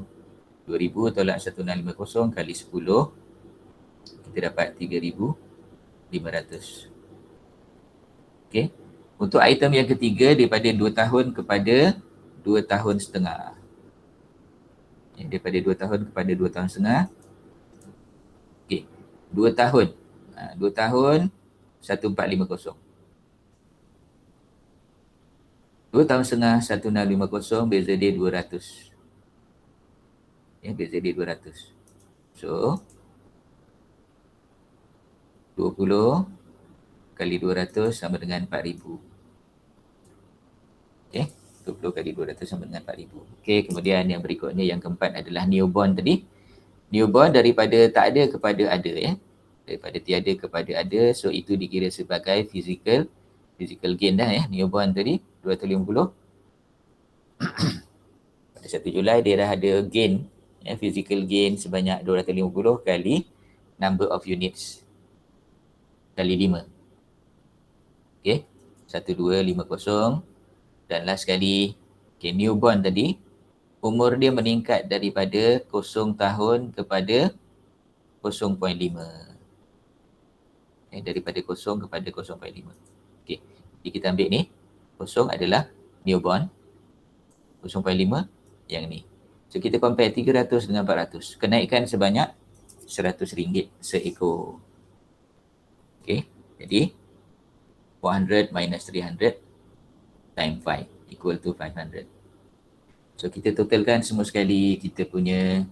2,000 tolak 1,650 kali 10, kita dapat 3,500. Untuk item yang ketiga daripada 2 tahun kepada 2 tahun setengah. Daripada 2 tahun kepada 2 tahun setengah. 2 tahun. 2 tahun 1450. 2 tahun setengah 1650, beza dia 200. Ya, beza dia 200. So 20 kali 200 sama dengan 4000. Okey, 20 kali 200 sama dengan 4000. Okey, kemudian yang berikutnya yang keempat adalah newborn tadi. Newborn daripada tak ada kepada ada, ya. Daripada tiada kepada ada, so itu dikira sebagai physical gain dah, ya. Newborn tadi 250. Pada 1 Julai dia dah ada gain, ya, physical gain sebanyak 250 kali number of units kali 5. Okey, 1250. Dan last sekali, okay, newborn tadi, umur dia meningkat daripada 0 tahun kepada 0.5. Okay, daripada 0 kepada 0.5. Okay, jadi kita ambil ni, 0 adalah newborn, 0.5 yang ni. So kita compare 300 dengan 400. Kenaikan sebanyak RM100 seekor. Okay, jadi 400 minus 300 times 5 equal to 500. So kita totalkan semua sekali kita punya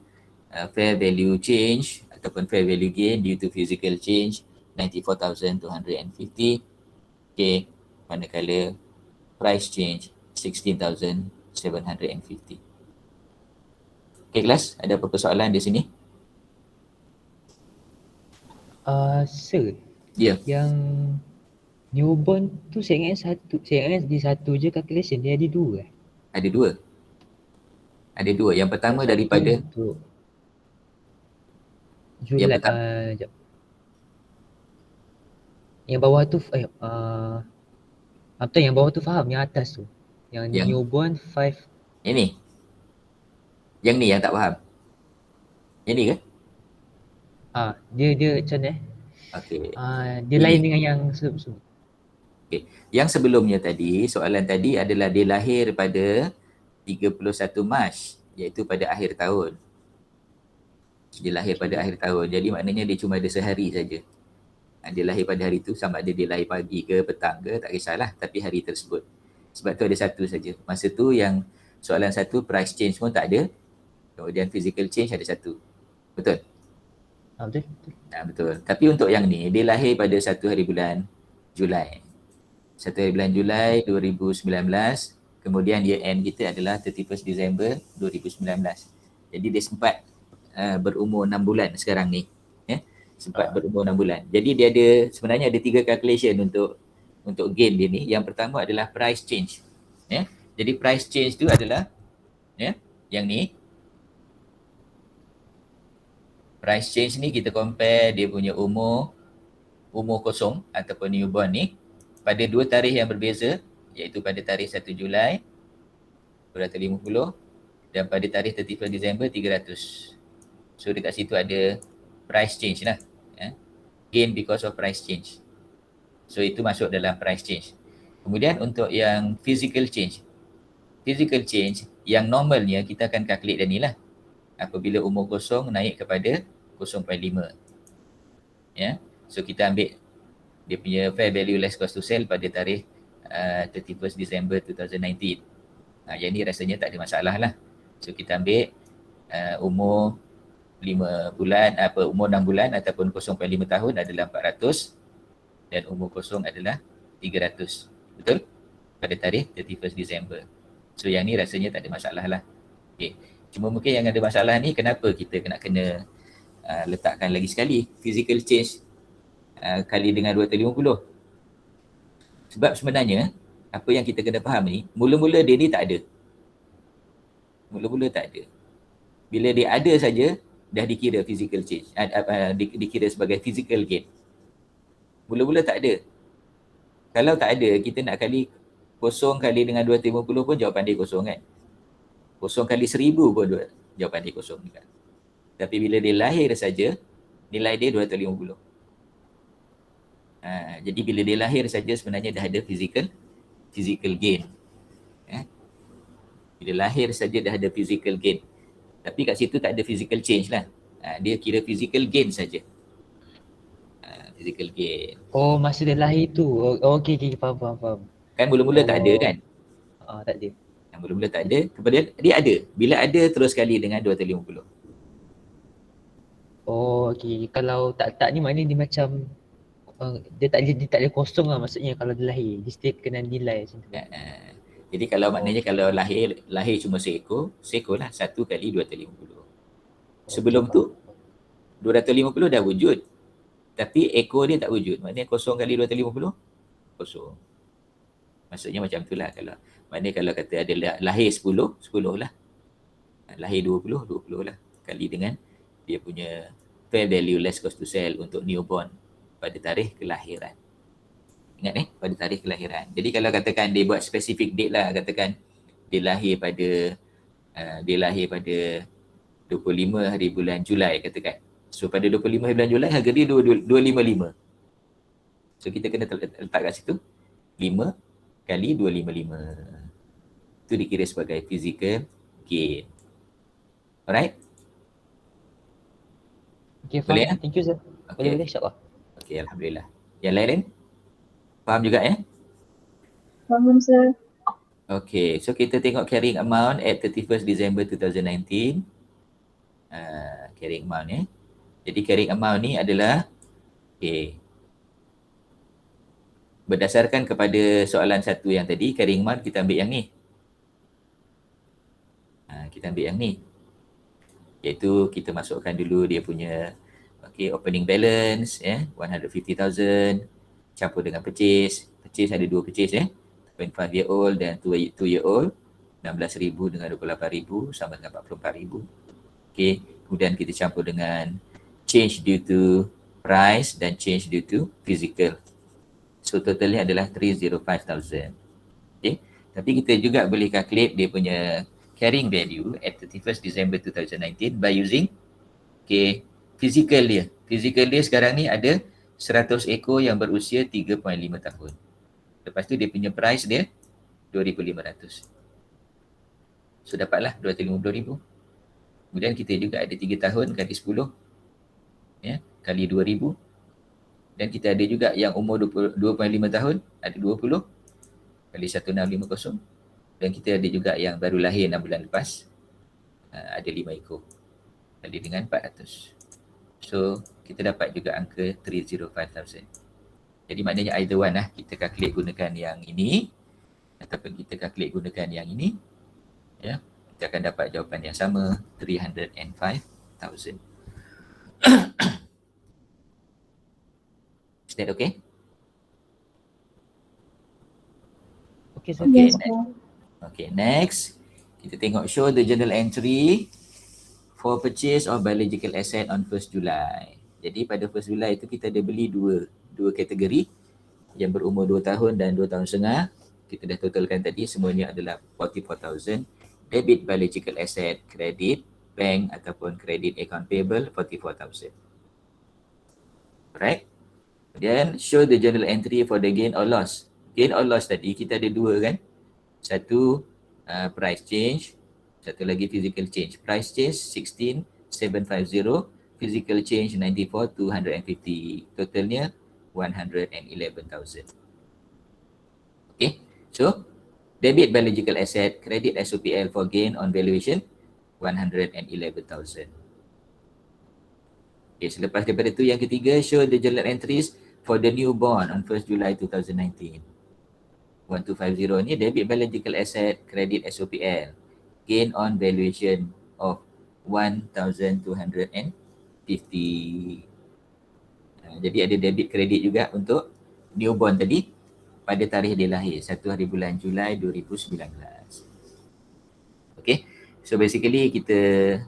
fair value change ataupun fair value gain due to physical change 94,250. Okay, manakala price change 16,750. Okay kelas, ada apa persoalan di sini? Sir, Ya, yang newborn tu saya ingat di satu je calculation, dia ada dua. ada dua. Ada dua. Yang pertama daripada Untuk yang Julai, pertama, jap. Yang bawah tu, apa tu yang bawah tu faham, yang atas tu. Yang Yang- newborn 5, ini. Yang ni yang tak faham. Yang ni ke? dia macam mana Okey. dia Ini. lain dengan yang sebelum. Okey. Yang sebelumnya tadi, soalan tadi adalah dia lahir pada 31 Mac, iaitu pada akhir tahun. Dia lahir pada akhir tahun. Jadi maknanya dia cuma ada sehari saja. Dia lahir pada hari tu, sama ada dia lahir pagi ke petang ke, tak kisahlah, tapi hari tersebut. Sebab tu ada satu saja. Masa tu yang soalan satu price change pun tak ada. Kemudian physical change ada satu. Betul? Betul? Betul. Tapi untuk yang ni, dia lahir pada 1 hari bulan Julai. 1 hari bulan Julai 2019. Kemudian year end kita adalah 31 Disember 2019. Jadi dia sempat berumur 6 bulan sekarang ni. Sempat berumur 6 bulan. Jadi dia ada, sebenarnya ada 3 calculation untuk gain dia ni. Yang pertama adalah price change. Jadi price change tu adalah yang ni. Price change ni kita compare dia punya umur kosong ataupun newborn ni pada 2 tarikh yang berbeza, iaitu pada tarikh 1 Julai 250 dan pada tarikh 31 Disember 300. So dekat situ ada price change lah. Gain because of price change. So itu masuk dalam price change. Kemudian untuk yang physical change. Physical change yang normalnya kita akan calculate dan ni lah. Apabila umur kosong naik kepada 0.5. So kita ambil dia punya fair value less cost to sell pada tarikh 31 Disember 2019. Yang ni rasanya tak ada masalah lah. So kita ambil umur 5 bulan, umur 6 bulan ataupun 0.5 tahun adalah 400 dan umur kosong adalah 300. Betul? Pada tarikh 31 Disember. So yang ni rasanya tak ada masalah lah. Okay. Cuma mungkin yang ada masalah ni kenapa kita kena letakkan lagi sekali physical change kali dengan 250. Sebab sebenarnya apa yang kita kena faham ni, mula-mula dia ni tak ada. Mula-mula tak ada. Bila dia ada saja, dah dikira physical change, dikira sebagai physical gain. Mula-mula tak ada. Kalau tak ada, kita nak kali kosong kali dengan 250 pun jawapan dia kosong kan. Kosong kali 1000 pun jawapan dia kosong juga. Tapi bila dia lahir saja, nilai dia 250. Jadi bila dia lahir saja sebenarnya dah ada physical gain. Bila lahir saja dah ada physical gain. Tapi kat situ tak ada physical change lah. Dia kira physical gain saja. physical gain. Oh, masa dia lahir tu. Oh, okey, faham. Kan mula-mula tak ada Oh. kan? Tak ada. Yang mula-mula tak ada, kemudian dia ada. Bila ada, terus kali dengan 250. Oh, okey. Kalau tak ni maknanya dia macam dia tak boleh kosong lah maksudnya kalau dia lahir. Dia still kena nilai macam tu. Jadi kalau maknanya Okay. kalau lahir cuma seekor lah, 1 kali 250. Sebelum Okay, tu 250 dah wujud. Tapi ekor dia tak wujud. Maknanya kosong kali 250, kosong. Maksudnya macam itulah kalau. Maknanya kalau kata ada lahir 10, 10 lah. Lahir 20, 20 lah. Kali dengan dia punya fair value less cost to sell untuk newborn pada tarikh kelahiran. Ingat pada tarikh kelahiran. Jadi kalau katakan dia buat specific date lah, katakan dia lahir pada 25 hari bulan Julai katakan. So pada 25 hari bulan Julai harga dia 255. So kita kena letak kat situ 5 kali 255. Itu dikira sebagai physical gain. Alright? Okay, Boleh faham. Thank you, sir. Okay. Boleh, insyaAllah. Okay, Alhamdulillah. Yang lain? Faham juga ya? Faham, sir. Okay, so kita tengok carrying amount at 31st December 2019. Carrying amount ya. Jadi carrying amount ni adalah berdasarkan kepada soalan satu yang tadi, carrying amount kita ambil yang ni. Kita ambil yang ni. Iaitu kita masukkan dulu dia punya opening balance 150,000 campur dengan purchase. Purchase ada 2 purchase 2.5 year old dan 2 year old. 16,000 dengan 28,000 sama dengan 44,000. Kemudian kita campur dengan change due to price dan change due to physical. So totalnya adalah 305,000. Tapi kita juga boleh calculate dia punya carrying value at 31st December 2019 by using physical dia. Physical dia sekarang ni ada 100 ekor yang berusia 3.5 tahun. Lepas tu dia punya price dia 2,500. So dapatlah 250,000. Kemudian kita juga ada 3 tahun kali 10 kali 2,000. Dan kita ada juga yang umur 2.5 tahun, ada 20 kali 1650. Dan kita ada juga yang baru lahir 6 bulan lepas, ada 5 ekor kali dengan 400. So kita dapat juga angka 305,000. Jadi maknanya either one lah, kita calculate gunakan yang ini ataupun kita calculate gunakan yang ini, kita akan dapat jawapan yang sama, 305,000. Is that okay? Okay, sir. Yes, next. sir. Okay, next. Kita tengok show the journal entry for purchase of biological asset on 1st July. Jadi pada 1st July itu kita ada beli dua kategori yang berumur 2 tahun dan 2 tahun setengah. Kita dah totalkan tadi, semuanya adalah 44,000. Debit biological asset, credit bank ataupun credit account payable 44,000. Alright. Kemudian show the journal entry for the gain or loss. Gain or loss tadi kita ada 2 kan. Satu price change, satu lagi physical change. Price change 16,750, physical change 94,250. Totalnya 111,000. Okay. So debit biological asset, credit SOPL for gain on valuation 111,000. Okay, selepas daripada tu yang ketiga, show the journal entries for the newborn on 1st July 2019. 1250 ni debit biological asset, credit SOPL, gain on valuation of 1,250. Jadi ada debit kredit juga untuk newborn tadi pada tarikh dia lahir 1 hari bulan Julai 2019. Okay, so basically kita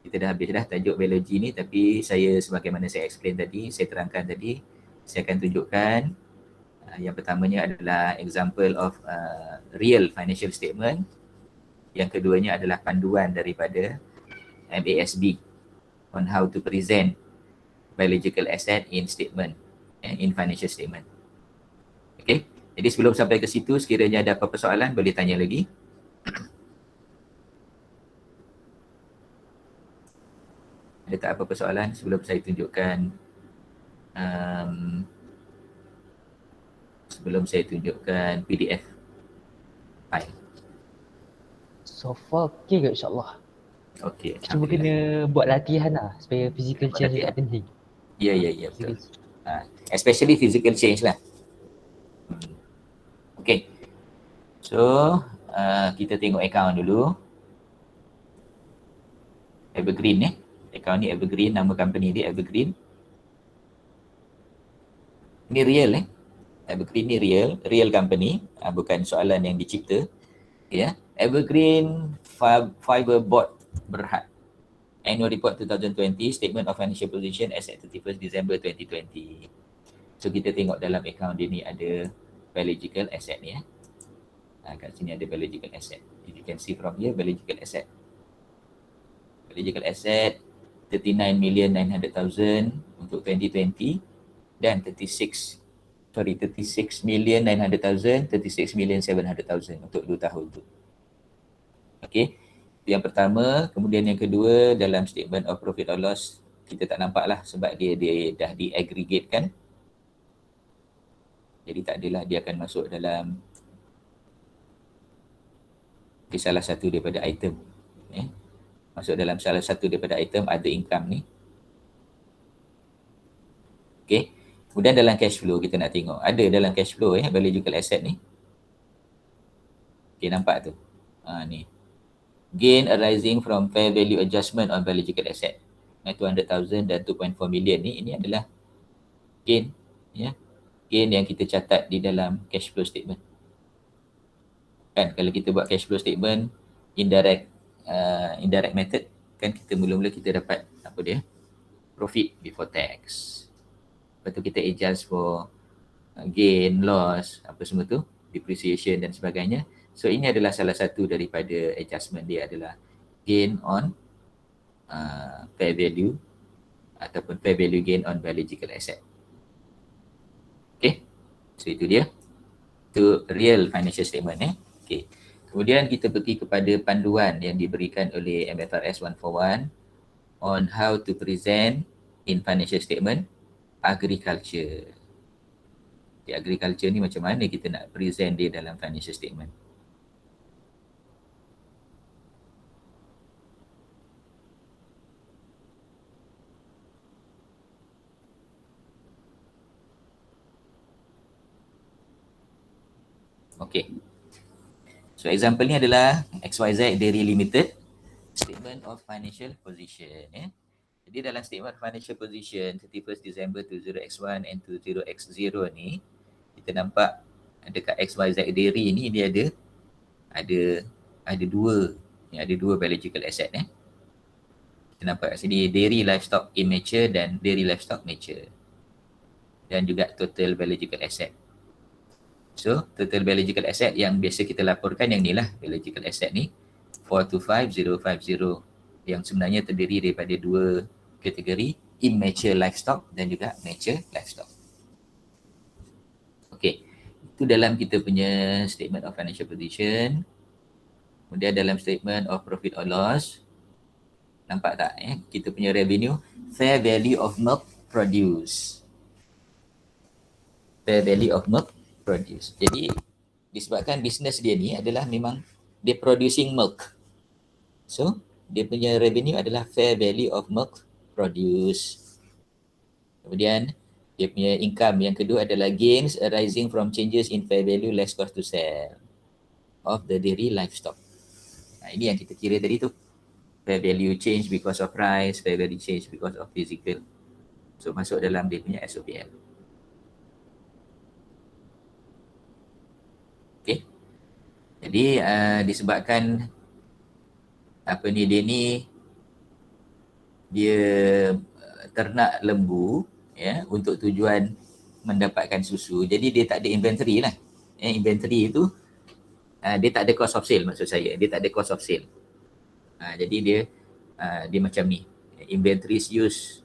dah habis dah tajuk biologi ni, tapi saya sebagaimana saya explain tadi, saya terangkan tadi, saya akan tunjukkan yang pertamanya adalah example of real financial statement. Yang keduanya adalah panduan daripada MASB on how to present biological asset in statement, in financial statement. Okay, jadi sebelum sampai ke situ, sekiranya ada apa-apa soalan boleh tanya lagi. Ada tak apa-apa soalan sebelum saya tunjukkan sebelum saya tunjukkan PDF file. So far okay ke insyaAllah? Okey, Cuma kena buat latihan lah supaya physical Buat change latihan. tak penting. Ya, betul. Especially physical change lah. Okay. So, kita tengok account dulu. Evergreen Account ni Evergreen, nama company dia Evergreen. Ni real Evergreen ni real company, bukan soalan yang dicipta. Ya. Evergreen Fiberboard Berhad. Annual Report 2020, Statement of Financial Position as at 31st December 2020. So kita tengok dalam account dia ni ada biological asset ni kat sini ada biological asset. You can see from here biological asset. Biological asset 39,900,000 untuk 2020 dan 36,900,000, 36,700,000 untuk 2 tahun tu. Okey. Yang pertama, kemudian yang kedua dalam statement of profit or loss kita tak nampak lah sebab dia dah diaggregatekan. Jadi tak adalah dia akan masuk dalam salah satu daripada item. Masuk dalam salah satu daripada item ada income ni. Okey. Kemudian dalam cash flow kita nak tengok. Ada dalam cash flow biological asset ni. Okey, nampak tu. Ni. Gain arising from fair value adjustment on biological asset. 200,000 dan 2.4 million ni, ini adalah gain. Gain yang kita catat di dalam cash flow statement. Kan kalau kita buat cash flow statement indirect method, kan kita mula-mula kita dapat apa dia? Profit before tax. Lepas tu kita adjust for gain, loss, apa semua tu, depreciation dan sebagainya. So ini adalah salah satu daripada adjustment dia adalah gain on fair value ataupun fair value gain on biological asset. Okay, so itu dia. Itu real financial statement Okay. Kemudian kita pergi kepada panduan yang diberikan oleh MFRS 141 on how to present in financial statement agriculture. Di agriculture ni macam mana kita nak present dia dalam financial statement. Okay. So example ni adalah XYZ Dairy Limited Statement of Financial Position. Jadi dalam Statement of Financial Position 31st December 20x1 and 20x0 ni, kita nampak dekat XYZ Dairy ni dia ada dua biological asset Kita nampak kat sini dairy livestock immature dan dairy livestock mature. Dan juga total biological asset. So, total biological asset yang biasa kita laporkan yang ni lah, biological asset ni 425050 yang sebenarnya terdiri daripada dua kategori, immature livestock dan juga mature livestock. Okey, itu dalam kita punya statement of financial position. Kemudian dalam statement of profit or loss, nampak tak kita punya revenue, fair value of milk produce. Fair value of milk produce. Jadi disebabkan bisnes dia ni adalah memang dia producing milk. So dia punya revenue adalah fair value of milk produce. Kemudian dia punya income yang kedua adalah gains arising from changes in fair value less cost to sell of the dairy livestock. Ini yang kita kira tadi tu. Fair value change because of price, fair value change because of physical. So masuk dalam dia punya SOPL. Okay. Jadi disebabkan dia ternak lembu untuk tujuan mendapatkan susu. Jadi dia tak ada inventory lah. Inventory itu dia tak ada cost of sale maksud saya. Dia tak ada cost of sale. Jadi dia macam ni. Inventories use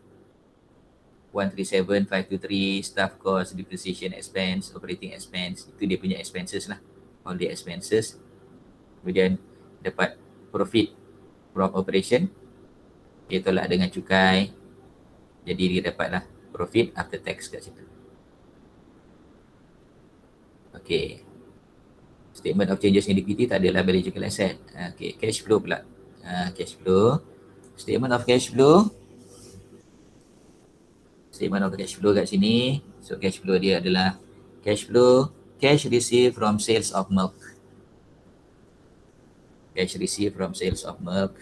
137,523, staff cost, depreciation expense, operating expense. Itu dia punya expenses lah. All the expenses. Kemudian dapat profit from operation. Dia tolak dengan cukai. Jadi dia dapatlah profit after tax kat situ. Okay. Statement of changes in liquidity tak adalah biological asset. Okay, cash flow pula. Cash flow. Statement of cash flow. Statement of cash flow kat sini. So cash flow dia adalah cash flow, cash received from sales of milk. Cash received from sales of milk.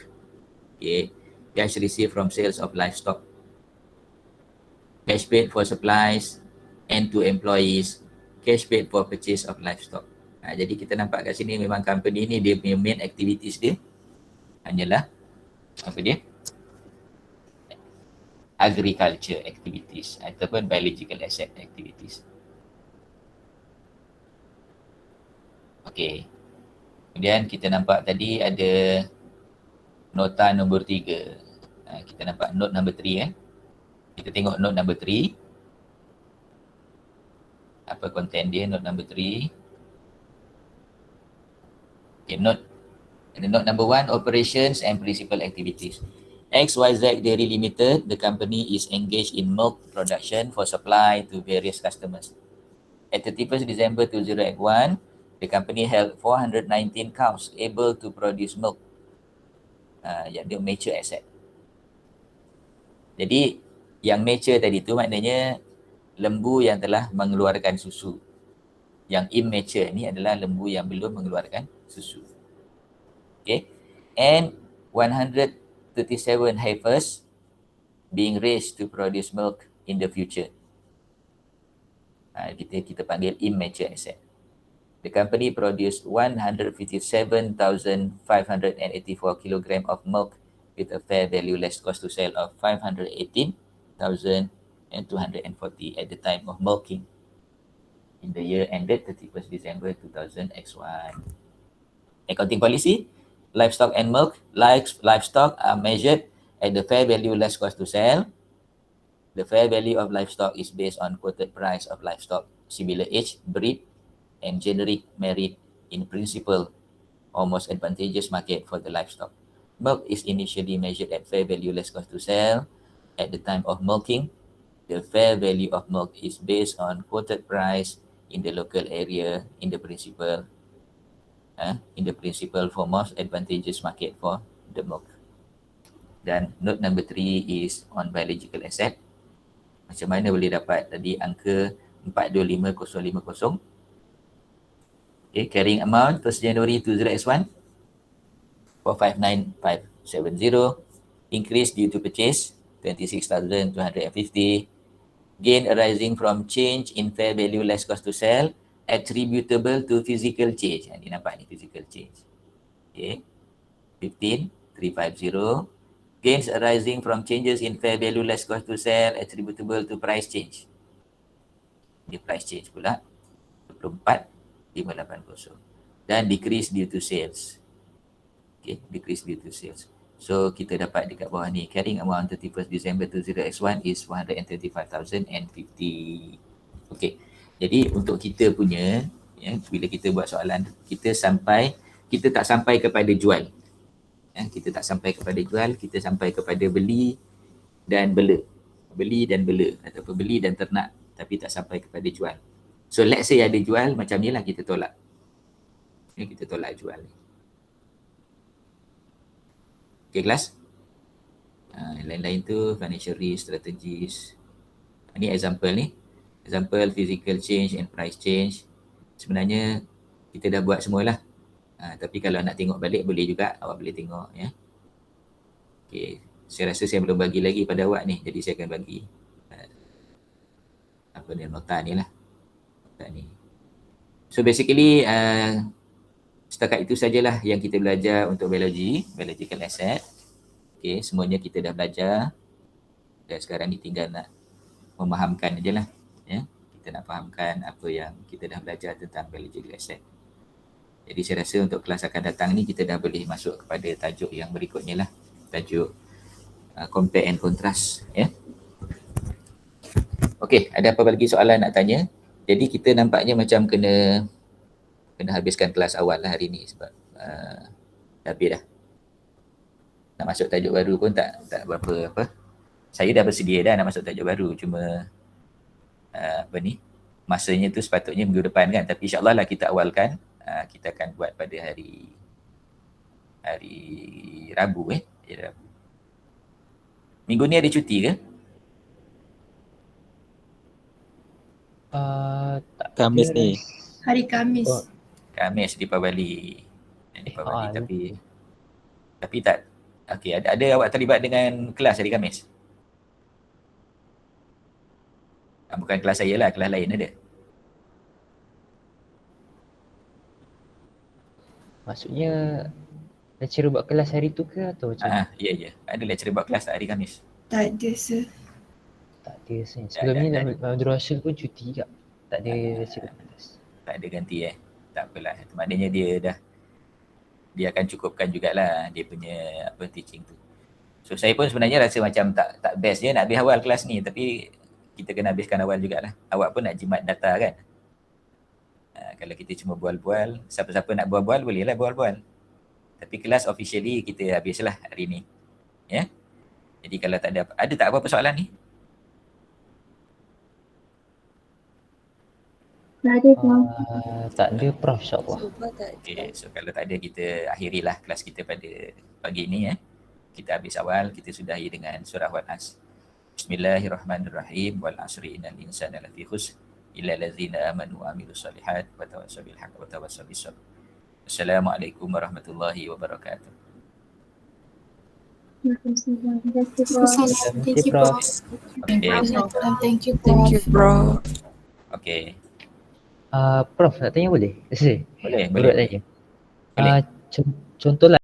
Okay. Cash received from sales of livestock. Cash paid for supplies and to employees. Cash paid for purchase of livestock. Jadi kita nampak kat sini memang company ni dia punya main activities dia hanyalah apa dia? Agriculture activities ataupun biological asset activities. Okey. Kemudian kita nampak tadi ada nota nombor 3. Kita nampak note number 3 Kita tengok note number 3. Apa content dia note number 3? Okay, note number 1, operations and principal activities. XYZ Dairy Limited, the company is engaged in milk production for supply to various customers. At 31st December 2001, the company held 419 cows able to produce milk. Yang dia mature asset. Jadi, yang mature tadi tu maknanya lembu yang telah mengeluarkan susu. Yang immature ni adalah lembu yang belum mengeluarkan susu. Okay. And 137 heifers being raised to produce milk in the future. Kita panggil immature asset. The company produced 157,584 kilogram of milk with a fair value less cost to sell of 518,240 at the time of milking in the year ended 31st December 2000X1. Accounting policy, livestock and milk. Livestock are measured at the fair value less cost to sell. The fair value of livestock is based on quoted price of livestock, similar age, breed, and generic merit in principle or most advantageous market for the livestock. Milk is initially measured at fair value less cost to sell. At the time of milking, the fair value of milk is based on quoted price in the local area in the principle for most advantageous market for the milk. Dan note number 3 is on biological asset. Macam mana boleh dapat tadi angka 425050. Okay, carrying amount 1st January 2000X1 459570. Increase due to purchase 26,250. Gain arising from change in fair value less cost to sell attributable to physical change. Ini nampak ni physical change. Okay. 15,350. Gains arising from changes in fair value less cost to sell attributable to price change. Ini price change pula. 24,580. Dan decrease due to sales. Okay, decrease due to sales. So kita dapat dekat bawah ni carrying amount 31st December 2000X1 is 135,050. Okay. Jadi untuk kita punya bila kita buat soalan kita tak sampai kepada jual. Kita tak sampai kepada jual, kita sampai kepada beli dan bela. Beli dan bela ataupun beli dan ternak tapi tak sampai kepada jual. So let's say ada jual macam ni lah kita tolak. Kita tolak jual ni. Okay, kelas? Lain-lain tu financial risk, strategies. Ini example ni. Example physical change and price change. Sebenarnya kita dah buat semualah. Tapi kalau nak tengok balik boleh juga. Awak boleh tengok ya. Okay. Saya rasa saya belum bagi lagi pada awak ni. Jadi saya akan bagi apa ni nota ni lah. Nota ni. So basically setakat itu sajalah yang kita belajar untuk biologi, biological asset. Okay, semuanya kita dah belajar. Dan sekarang ni tinggal nak memahamkan je lah. Ya. Kita nak fahamkan apa yang kita dah belajar tentang biological asset. Jadi saya rasa untuk kelas akan datang ni kita dah boleh masuk kepada tajuk yang berikutnya lah. Tajuk compare and contrast. Ya. Okay, ada apa lagi soalan nak tanya? Jadi kita nampaknya macam kena habiskan kelas awal lah hari ni sebab dah habis dah. Nak masuk tajuk baru pun tak berapa apa. Saya dah bersedia dah nak masuk tajuk baru cuma masanya tu sepatutnya minggu depan kan, tapi insyaAllah lah kita awalkan. Kita akan buat pada hari Rabu hari Rabu. Minggu ni ada cuti ke? Tak Khamis ada. ni. Hari Khamis. Oh. Khamis Deepavali. lupa. Tapi tak. Okey, ada awak terlibat dengan kelas hari Khamis? Bukan kelas saya lah, kelas lain ada. Maksudnya lecturer buat kelas hari tu ke atau macam mana? Ya. Ada lecturer buat kelas tak hari Khamis? Tak ada sir. Tak ada sebenarnya. Sebelum ni Abdul Rashid pun cuti juga. Tak ada lecturer buat kelas. Tak ada ganti Tak apalah. Itu maknanya dia akan cukupkan jugalah dia punya teaching tu. So saya pun sebenarnya rasa macam tak best je nak habis awal kelas ni, tapi kita kena habiskan awal jugalah. Awak pun nak jimat data kan. Kalau kita cuma bual-bual, siapa-siapa nak bual-bual bolehlah bual-bual. Tapi kelas officially kita habislah hari ni. Ya. Jadi kalau tak apa-apa soalan ni? Tak ada Prof. Tak ada Prof, insyaAllah. Okay, so kalau tak ada kita akhirilah kelas kita pada pagi ni Kita habis awal, kita sudahi dengan surah Wal-As. Bismillahirrahmanirrahim. Wal asri innal insana lafi khusr illa allazina amanu wa amilus solihat wa tawassaw bil haqq wa tawassaw bis sabr. Assalamualaikum warahmatullahi wabarakatuh. Waalaikumsalam. Terima kasih Prof. Thank you, Prof. Prof. Okay. Thank you, bro. Okay. Prof, nak tanya boleh? Boleh. Boleh tanya. Boleh. Contohlah